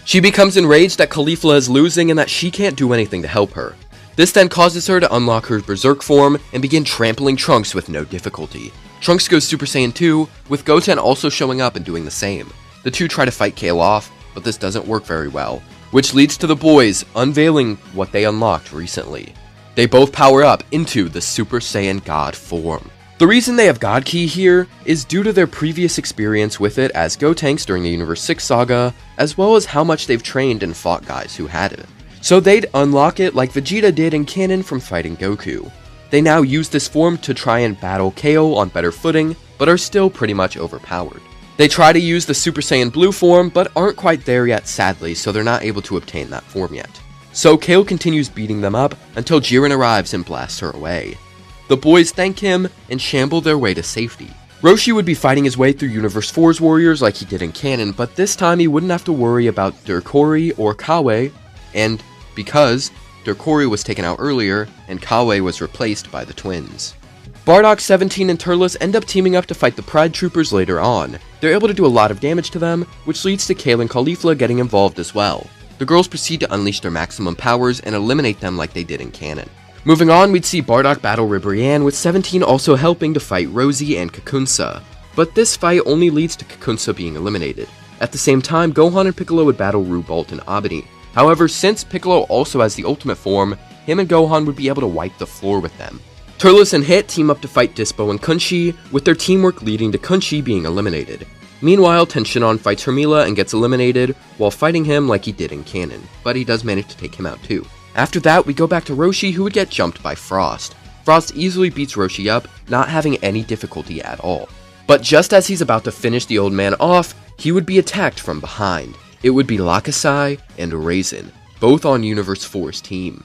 She becomes enraged that Caulifla is losing and that she can't do anything to help her. This then causes her to unlock her Berserk form and begin trampling Trunks with no difficulty. Trunks goes Super Saiyan 2, with Goten also showing up and doing the same. The two try to fight Kale off, but this doesn't work very well, which leads to the boys unveiling what they unlocked recently. They both power up into the Super Saiyan God form. The reason they have God Ki here is due to their previous experience with it as Gotenks during the Universe 6 saga, as well as how much they've trained and fought guys who had it. So they'd unlock it like Vegeta did in canon from fighting Goku. They now use this form to try and battle Kale on better footing, but are still pretty much overpowered. They try to use the Super Saiyan Blue form, but aren't quite there yet sadly, so they're not able to obtain that form yet. So Kale continues beating them up until Jiren arrives and blasts her away. The boys thank him and shamble their way to safety. Roshi would be fighting his way through Universe 4's warriors like he did in canon, but this time he wouldn't have to worry about Derkori or Kawe, and because Derkori was taken out earlier and Kawe was replaced by the twins. Bardock, 17, and Turles end up teaming up to fight the Pride Troopers later on. They're able to do a lot of damage to them, which leads to Kale and Caulifla getting involved as well. The girls proceed to unleash their maximum powers and eliminate them like they did in canon. Moving on, we'd see Bardock battle Ribrianne, with 17 also helping to fight Rosie and Kakunsa. But this fight only leads to Kakunsa being eliminated. At the same time, Gohan and Piccolo would battle Rubalt and Abini. However, since Piccolo also has the ultimate form, him and Gohan would be able to wipe the floor with them. Turles and Hit team up to fight Dispo and Kunshi, with their teamwork leading to Kunshi being eliminated. Meanwhile, Tenshinhan fights Hermila and gets eliminated, while fighting him like he did in canon, but he does manage to take him out too. After that, we go back to Roshi, who would get jumped by Frost. Frost easily beats Roshi up, not having any difficulty at all. But just as he's about to finish the old man off, he would be attacked from behind. It would be Lakasai and Raisin, both on Universe 4's team.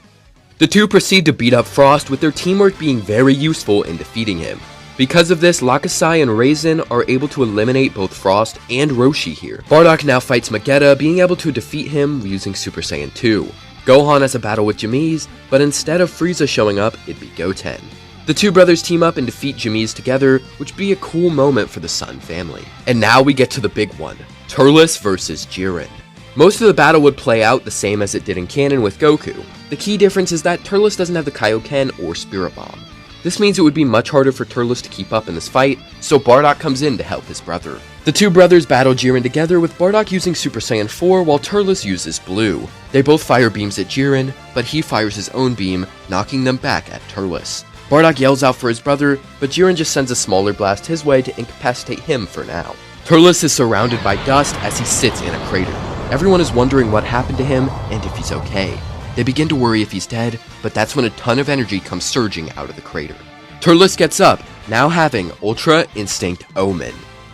The two proceed to beat up Frost, with their teamwork being very useful in defeating him. Because of this, Lakusai and Raisin are able to eliminate both Frost and Roshi here. Bardock now fights Magetta, being able to defeat him using Super Saiyan 2. Gohan has a battle with Jamise, but instead of Frieza showing up, it'd be Goten. The two brothers team up and defeat Jamise together, which would be a cool moment for the Sun family. And now we get to the big one, Turles versus Jiren. Most of the battle would play out the same as it did in canon with Goku. The key difference is that Turles doesn't have the Kaioken or Spirit Bomb. This means it would be much harder for Turles to keep up in this fight, so Bardock comes in to help his brother. The two brothers battle Jiren together, with Bardock using Super Saiyan 4 while Turles uses Blue. They both fire beams at Jiren, but he fires his own beam, knocking them back at Turles. Bardock yells out for his brother, but Jiren just sends a smaller blast his way to incapacitate him for now. Turles is surrounded by dust as he sits in a crater. Everyone is wondering what happened to him and if he's okay. They begin to worry if he's dead, but that's when a ton of energy comes surging out of the crater. Turles gets up, now having Ultra Instinct Omen.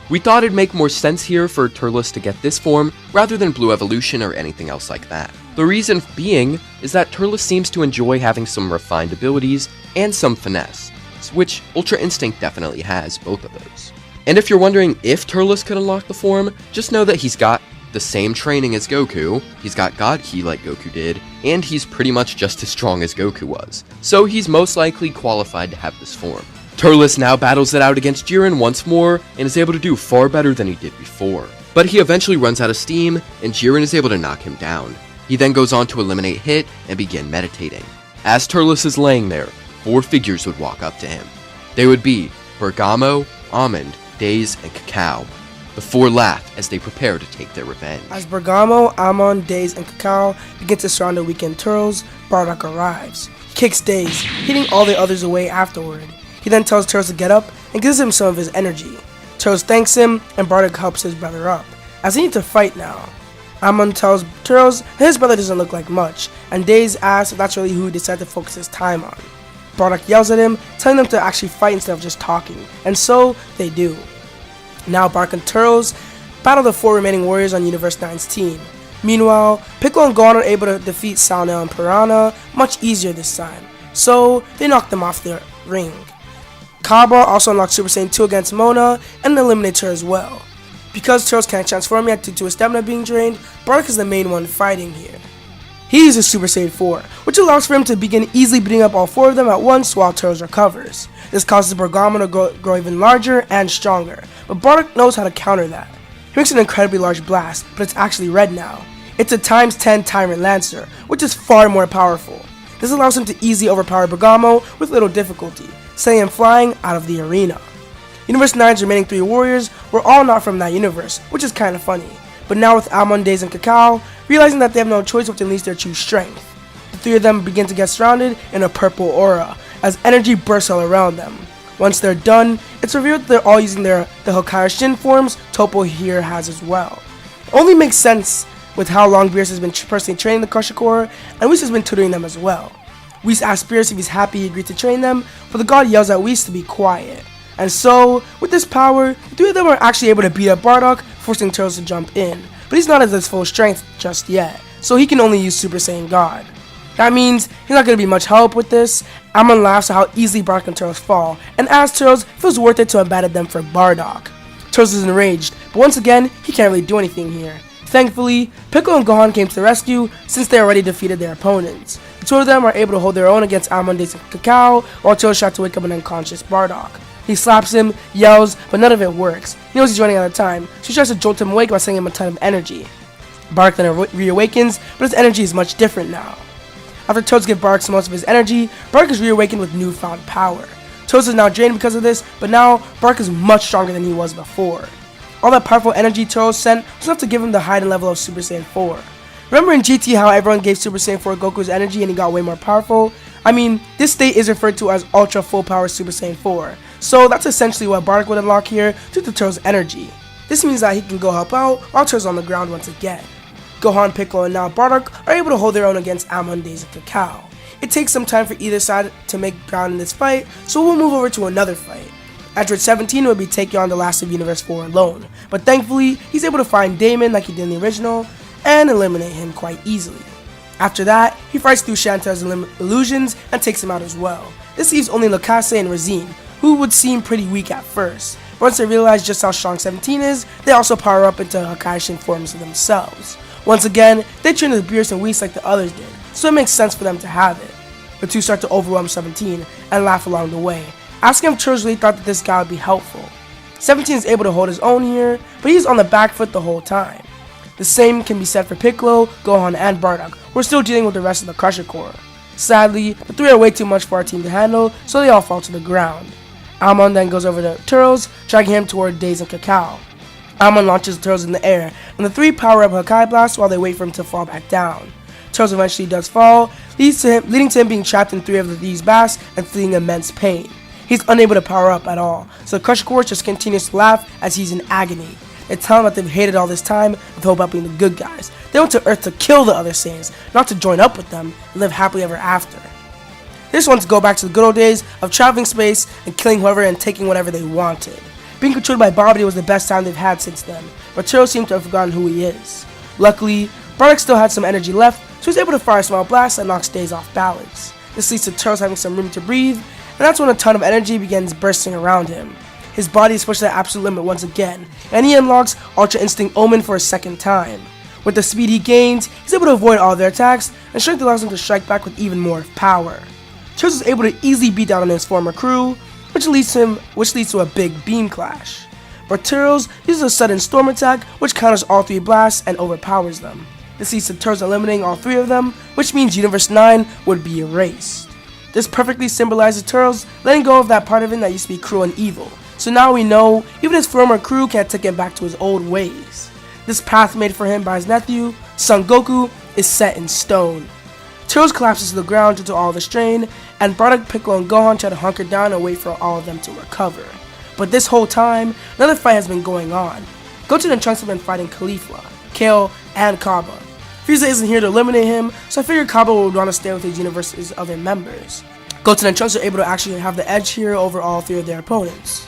We thought it'd make more sense here for Turles to get this form rather than Blue Evolution or anything else like that. The reason being is that Turles seems to enjoy having some refined abilities and some finesse, which Ultra Instinct definitely has both of those. And if you're wondering if Turles could unlock the form, just know that he's got the same training as Goku, he's got God Ki like Goku did, and he's pretty much just as strong as Goku was, so he's most likely qualified to have this form. Turles now battles it out against Jiren once more, and is able to do far better than he did before. But he eventually runs out of steam, and Jiren is able to knock him down. He then goes on to eliminate Hit and begin meditating. As Turles is laying there, 4 figures would walk up to him. They would be Bergamo, Almond, Days, and Cacao. The 4 laugh as they prepare to take their revenge. As Bergamo, Amon, Days, and Cacao begin to surround the weakened Turles, Bardock arrives. He kicks Days, hitting all the others away afterward. He then tells Turles to get up and gives him some of his energy. Turles thanks him, and Bardock helps his brother up, as they need to fight now. Amon tells Turles his brother doesn't look like much, and Days asks if that's really who he decided to focus his time on. Bardock yells at him, telling them to actually fight instead of just talking, and so they do. Now Bardock and Turles battle the 4 remaining warriors on Universe 9's team. Meanwhile, Piccolo and Gon are able to defeat Salnell and Piranha much easier this time, so they knock them off their ring. Cabba also unlocks Super Saiyan 2 against Mona and eliminates her as well. Because Turles can't transform yet due to his stamina being drained, Bardock is the main one fighting here. He uses Super Saiyan 4, which allows for him to begin easily beating up all 4 of them at once while Turles recovers. This causes Bergamo to grow even larger and stronger, but Bardock knows how to counter that. He makes an incredibly large blast, but it's actually red now. It's a ×10 Tyrant Lancer, which is far more powerful. This allows him to easily overpower Bergamo with little difficulty, sending him flying out of the arena. Universe 9's remaining 3 warriors were all not from that universe, which is kinda funny, but now with Amon, Days, and Cacao, realizing that they have no choice but to unleash their true strength. The 3 of them begin to get surrounded in a purple aura, as energy bursts all around them. Once they're done, it's revealed that they're all using the Hokage Shin forms Toppo here has as well. It only makes sense with how long Beerus has been personally training the Crusher Corps, and Whis has been tutoring them as well. Whis asks Beerus if he's happy he agreed to train them, but the god yells at Whis to be quiet. And so, with this power, the 3 of them are actually able to beat up Bardock, forcing Turles to jump in. But he's not at his full strength just yet, so he can only use Super Saiyan God. That means he's not going to be much help with this. Amon laughs at how easily Bardock and Turles fall, and asks Turles if it was worth it to abandon them for Bardock. Turles is enraged, but once again, he can't really do anything here. Thankfully, Piccolo and Gohan came to the rescue since they already defeated their opponents. The 2 of them are able to hold their own against Amon, Days, and Cacao, while Turles tries to wake up an unconscious Bardock. He slaps him, yells, but none of it works. He knows he's running out of time, so he tries to jolt him awake by sending him a ton of energy. Bardock then reawakens, but his energy is much different now. After Turles gives Bardock most of his energy, Bardock is reawakened with newfound power. Turles is now drained because of this, but now Bardock is much stronger than he was before. All that powerful energy Turles sent was enough to give him the height and level of Super Saiyan 4. Remember in GT how everyone gave Super Saiyan 4 Goku's energy and he got way more powerful? I mean, this state is referred to as Ultra Full Power Super Saiyan 4, so that's essentially what Bardock would unlock here due to Turles' energy. This means that he can go help out while Turles is on the ground once again. Gohan, Piccolo, and now Bardock are able to hold their own against Amon, Days, and Cacao. It takes some time for either side to make ground in this fight, so we'll move over to another fight. Android 17 will be taking on the last of Universe 4 alone, but thankfully, he's able to find Damon like he did in the original, and eliminate him quite easily. After that, he fights through Shantae's illusions and takes him out as well. This leaves only Lakase and Razine, who would seem pretty weak at first. Once they realize just how strong 17 is, they also power up into Hokage forms of themselves. Once again, they train with Beerus and Whis like the others did, so it makes sense for them to have it. The two start to overwhelm 17 and laugh along the way, asking if Turles really thought that this guy would be helpful. 17 is able to hold his own here, but he's on the back foot the whole time. The same can be said for Piccolo, Gohan, and Bardock, who are still dealing with the rest of the Crusher Corps. Sadly, the three are way too much for our team to handle, so they all fall to the ground. Amon then goes over to Turles, dragging him toward Days and Cacao. Amon launches Turles in the air, and the three power up Hokage Blast while they wait for him to fall back down. Turles eventually does fall, leading to him being trapped in three of these blasts and feeling immense pain. He's unable to power up at all, so the Crusher Corps just continues to laugh as he's in agony. They tell him that they've hated all this time with hope about being the good guys. They went to Earth to kill the other Saiyans, not to join up with them and live happily ever after. They just want to go back to the good old days of traveling space and killing whoever and taking whatever they wanted. Being controlled by Babidi was the best time they've had since then, but Turles seemed to have forgotten who he is. Luckily, Bardock still had some energy left, so he's able to fire a small blast that knocks Days off balance. This leads to Turles having some room to breathe, and that's when a ton of energy begins bursting around him. His body is pushed to the absolute limit once again, and he unlocks Ultra Instinct Omen for a second time. With the speed he gains, he's able to avoid all their attacks, and strength allows him to strike back with even more power. Turles is able to easily beat down on his former crew, which leads to a big beam clash. But Turles uses a sudden storm attack, which counters all three blasts and overpowers them. This leads to Turles eliminating all three of them, which means Universe 9 would be erased. This perfectly symbolizes Turles letting go of that part of him that used to be cruel and evil. So now we know even his former crew can't take him back to his old ways. This path made for him by his nephew, Son Goku, is set in stone. Turles collapses to the ground due to all the strain, and Bardock, Piccolo, and Gohan try to hunker down and wait for all of them to recover. But this whole time, another fight has been going on. Goten and Trunks have been fighting Caulifla, Kale, and Cabba. Frieza isn't here to eliminate him, so I figured Cabba would want to stay with his universe's other members. Goten and Trunks are able to actually have the edge here over all three of their opponents.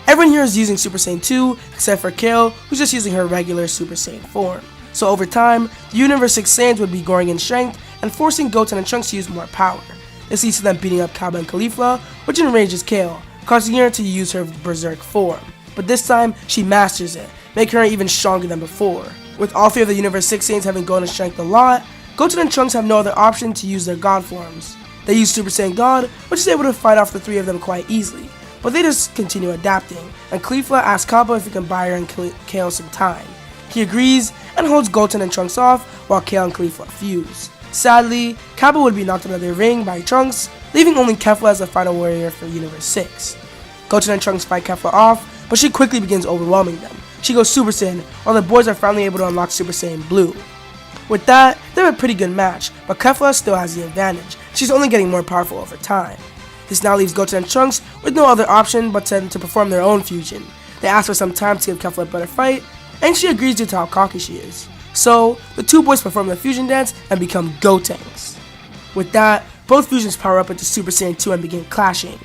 Everyone here is using Super Saiyan 2, except for Kale, who's just using her regular Super Saiyan form. So over time, the Universe 6 Saiyans would be growing in strength and forcing Goten and Trunks to use more power. This leads to them beating up Cabba and Caulifla, which enrages Kale, causing her to use her Berserk form. But this time, she masters it, making her even stronger than before. With all three of the Universe 6 Saiyans having grown in strength a lot, Goten and Trunks have no other option to use their God forms. They use Super Saiyan God, which is able to fight off the three of them quite easily, but they just continue adapting, and Caulifla asks Cabba if he can buy her and Kale some time. He agrees and holds Goten and Trunks off while Kale and Caulifla fuse. Sadly, Cabba would be knocked out of the ring by Trunks, leaving only Kefla as the final warrior for Universe 6. Goten and Trunks fight Kefla off, but she quickly begins overwhelming them. She goes Super Saiyan, while the boys are finally able to unlock Super Saiyan Blue. With that, they're a pretty good match, but Kefla still has the advantage. She's only getting more powerful over time. This now leaves Goten and Trunks with no other option but to perform their own fusion. They ask for some time to give Kefla a better fight, and she agrees due to how cocky she is. So, the two boys perform the fusion dance and become Gotenks. With that, both fusions power up into Super Saiyan 2 and begin clashing.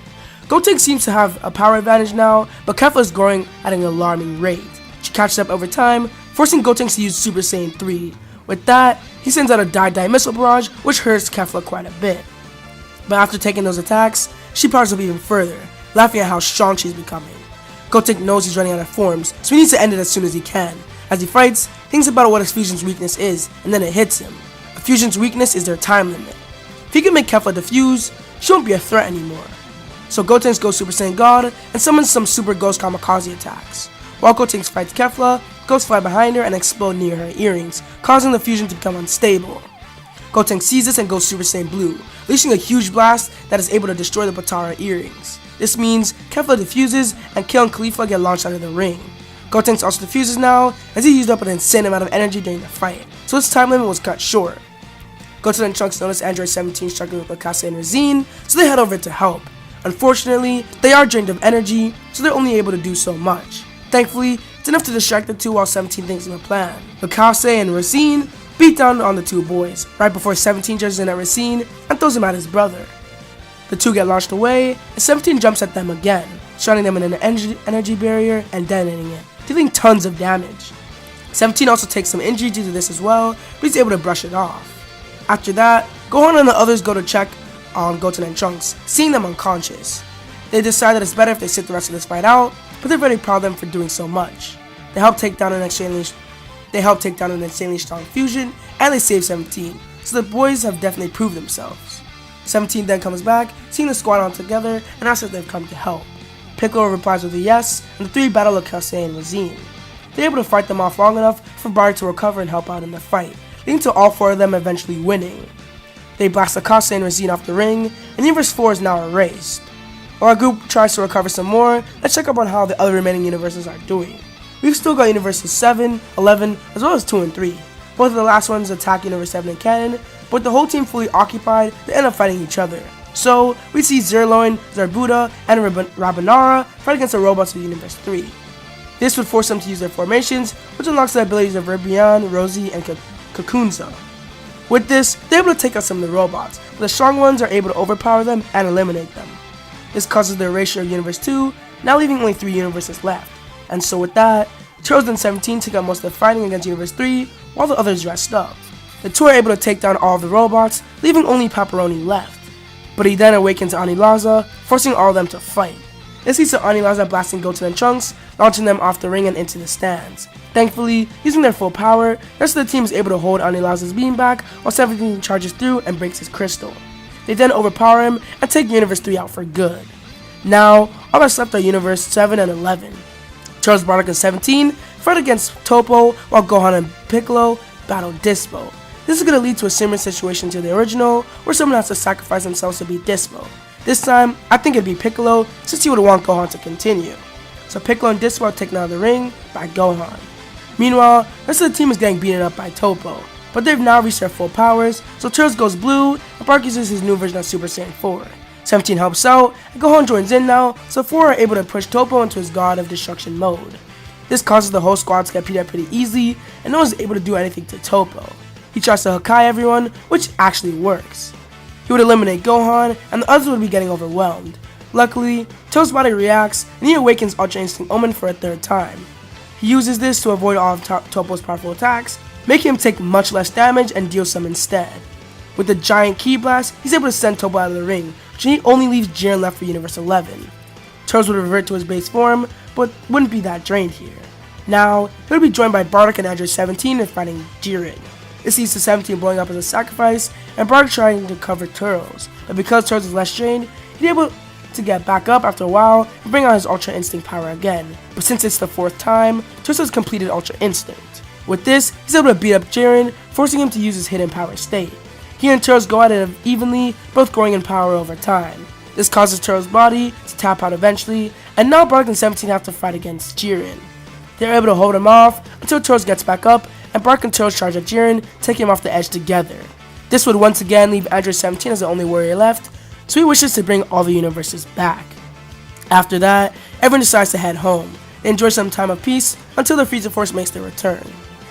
Gotenks seems to have a power advantage now, but Kefla is growing at an alarming rate. She catches up over time, forcing Gotenks to use Super Saiyan 3. With that, he sends out a Die missile barrage, which hurts Kefla quite a bit. But after taking those attacks, she powers up even further, laughing at how strong she's becoming. Gotenks knows he's running out of forms, so he needs to end it as soon as he can. As he fights, he thinks about what his fusion's weakness is, and then it hits him. A fusion's weakness is their time limit. If he can make Kefla defuse, she won't be a threat anymore. So Gotenks goes Super Saiyan God and summons some Super Ghost Kamikaze attacks. While Gotenks fights Kefla, ghosts fly behind her and explode near her earrings, causing the fusion to become unstable. Gotenks sees this and goes Super Saiyan Blue, releasing a huge blast that is able to destroy the Potara earrings. This means Kefla defuses and Kale and Caulifla get launched out of the ring. Gotenks also defuses now, as he used up an insane amount of energy during the fight, so his time limit was cut short. Goten and Trunks notice Android 17 struggling with Mikasa and Razine, so they head over to help. Unfortunately, they are drained of energy, so they're only able to do so much. Thankfully, it's enough to distract the two while 17 thinks of a plan. Mikasa and Razine beat down on the two boys, right before 17 judges in at Razine and throws him at his brother. The two get launched away, and 17 jumps at them again, shutting them in an energy barrier and detonating it, dealing tons of damage. 17 also takes some injury due to this as well, but he's able to brush it off. After that, Gohan and the others go to check on Goten and Trunks, seeing them unconscious. They decide that it's better if they sit the rest of this fight out, but they're very proud of them for doing so much. They help take down an insanely strong fusion, and they save 17, so the boys have definitely proved themselves. 17 then comes back, seeing the squad all together, and asks if they've come to help. Piccolo replies with a yes, and the three battle Akase and Razine. They're able to fight them off long enough for Bardock to recover and help out in the fight, leading to all four of them eventually winning. They blast Akase and Razine off the ring, and Universe 4 is now erased. While our group tries to recover some more, let's check up on how the other remaining universes are doing. We've still got Universes 7, 11, as well as 2 and 3. Both of the last ones attack Universe 7 and canon, but with the whole team fully occupied, they end up fighting each other. So, we see Zerloin, Zarbuda, and Rabanara fight against the robots of Universe 3. This would force them to use their formations, which unlocks the abilities of Ribian, Rosie, and Kakunza. With this, they're able to take out some of the robots, but the strong ones are able to overpower them and eliminate them. This causes the erasure of Universe 2, now leaving only 3 universes left. And so with that, Turles and 17 take out most of the fighting against Universe 3, while the others rest up. The two are able to take down all of the robots, leaving only Pepperoni left. But he then awakens Anilaza, forcing all of them to fight. This leads to Anilaza blasting Goten and Trunks, launching them off the ring and into the stands. Thankfully, using their full power, the rest of the team is able to hold Anilaza's beam back while 17 charges through and breaks his crystal. They then overpower him and take Universe 3 out for good. Now, all that's left are Universe 7 and 11. Turles, Bardock, and 17 fight against Topo, while Gohan and Piccolo battle Dispo. This is going to lead to a similar situation to the original, where someone has to sacrifice themselves to beat Dispo. This time, I think it'd be Piccolo, since he would want Gohan to continue. So Piccolo and Dispo are taken out of the ring by Gohan. Meanwhile, the rest of the team is getting beaten up by Topo, but they've now reached their full powers, so Turles goes blue, and Bardock uses his new version of Super Saiyan 4. 17 helps out, and Gohan joins in now, so 4 are able to push Topo into his God of Destruction mode. This causes the whole squad to get beat up pretty easy, and no one's able to do anything to Topo. He tries to Hakai everyone, which actually works. He would eliminate Gohan, and the others would be getting overwhelmed. Luckily, Turles' body reacts, and he awakens Ultra Instinct Omen for a third time. He uses this to avoid all of Topo's powerful attacks, making him take much less damage and deal some instead. With the giant Ki Blast, he's able to send Topo out of the ring, which only leaves Jiren left for Universe 11. Turles would revert to his base form, but wouldn't be that drained here. Now, he would be joined by Bardock and Android 17 and fighting Jiren. This leads to 17 blowing up as a sacrifice, and Bardock trying to cover Turles, but because Turles is less drained, he's able to get back up after a while and bring out his Ultra Instinct power again. But since it's the 4th time, Turles has completed Ultra Instinct. With this, he's able to beat up Jiren, forcing him to use his hidden power state. He and Turles go at it evenly, both growing in power over time. This causes Turles' body to tap out eventually, and now Bardock and 17 have to fight against Jiren. They're able to hold him off until Turles gets back up, and Bardock and Turles charge at Jiren, taking him off the edge together. This would once again leave Android 17 as the only warrior left, so he wishes to bring all the universes back. After that, everyone decides to head home. They enjoy some time of peace until the Frieza Force makes their return.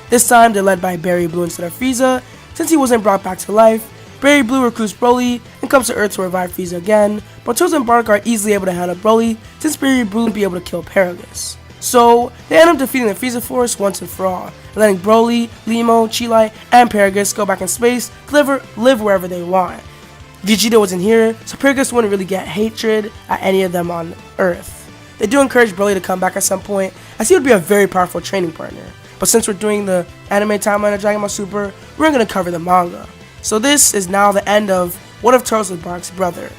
This time, they're led by Berry Blue instead of Frieza. Since he wasn't brought back to life, Berry Blue recruits Broly and comes to Earth to revive Frieza again, but Turles and Bardock are easily able to handle Broly since Berry Blue wouldn't be able to kill Paragus. So, they end up defeating the Frieza Force once and for all, and letting Broly, Limo, Cheelai, and Paragus go back in space to live wherever they want. Vegeta wasn't here, so Paragus wouldn't really get hatred at any of them on Earth. They do encourage Broly to come back at some point, as he would be a very powerful training partner. But since we're doing the anime timeline of Dragon Ball Super, we're going to cover the manga. So this is now the end of What If Turles was Bardock's brother.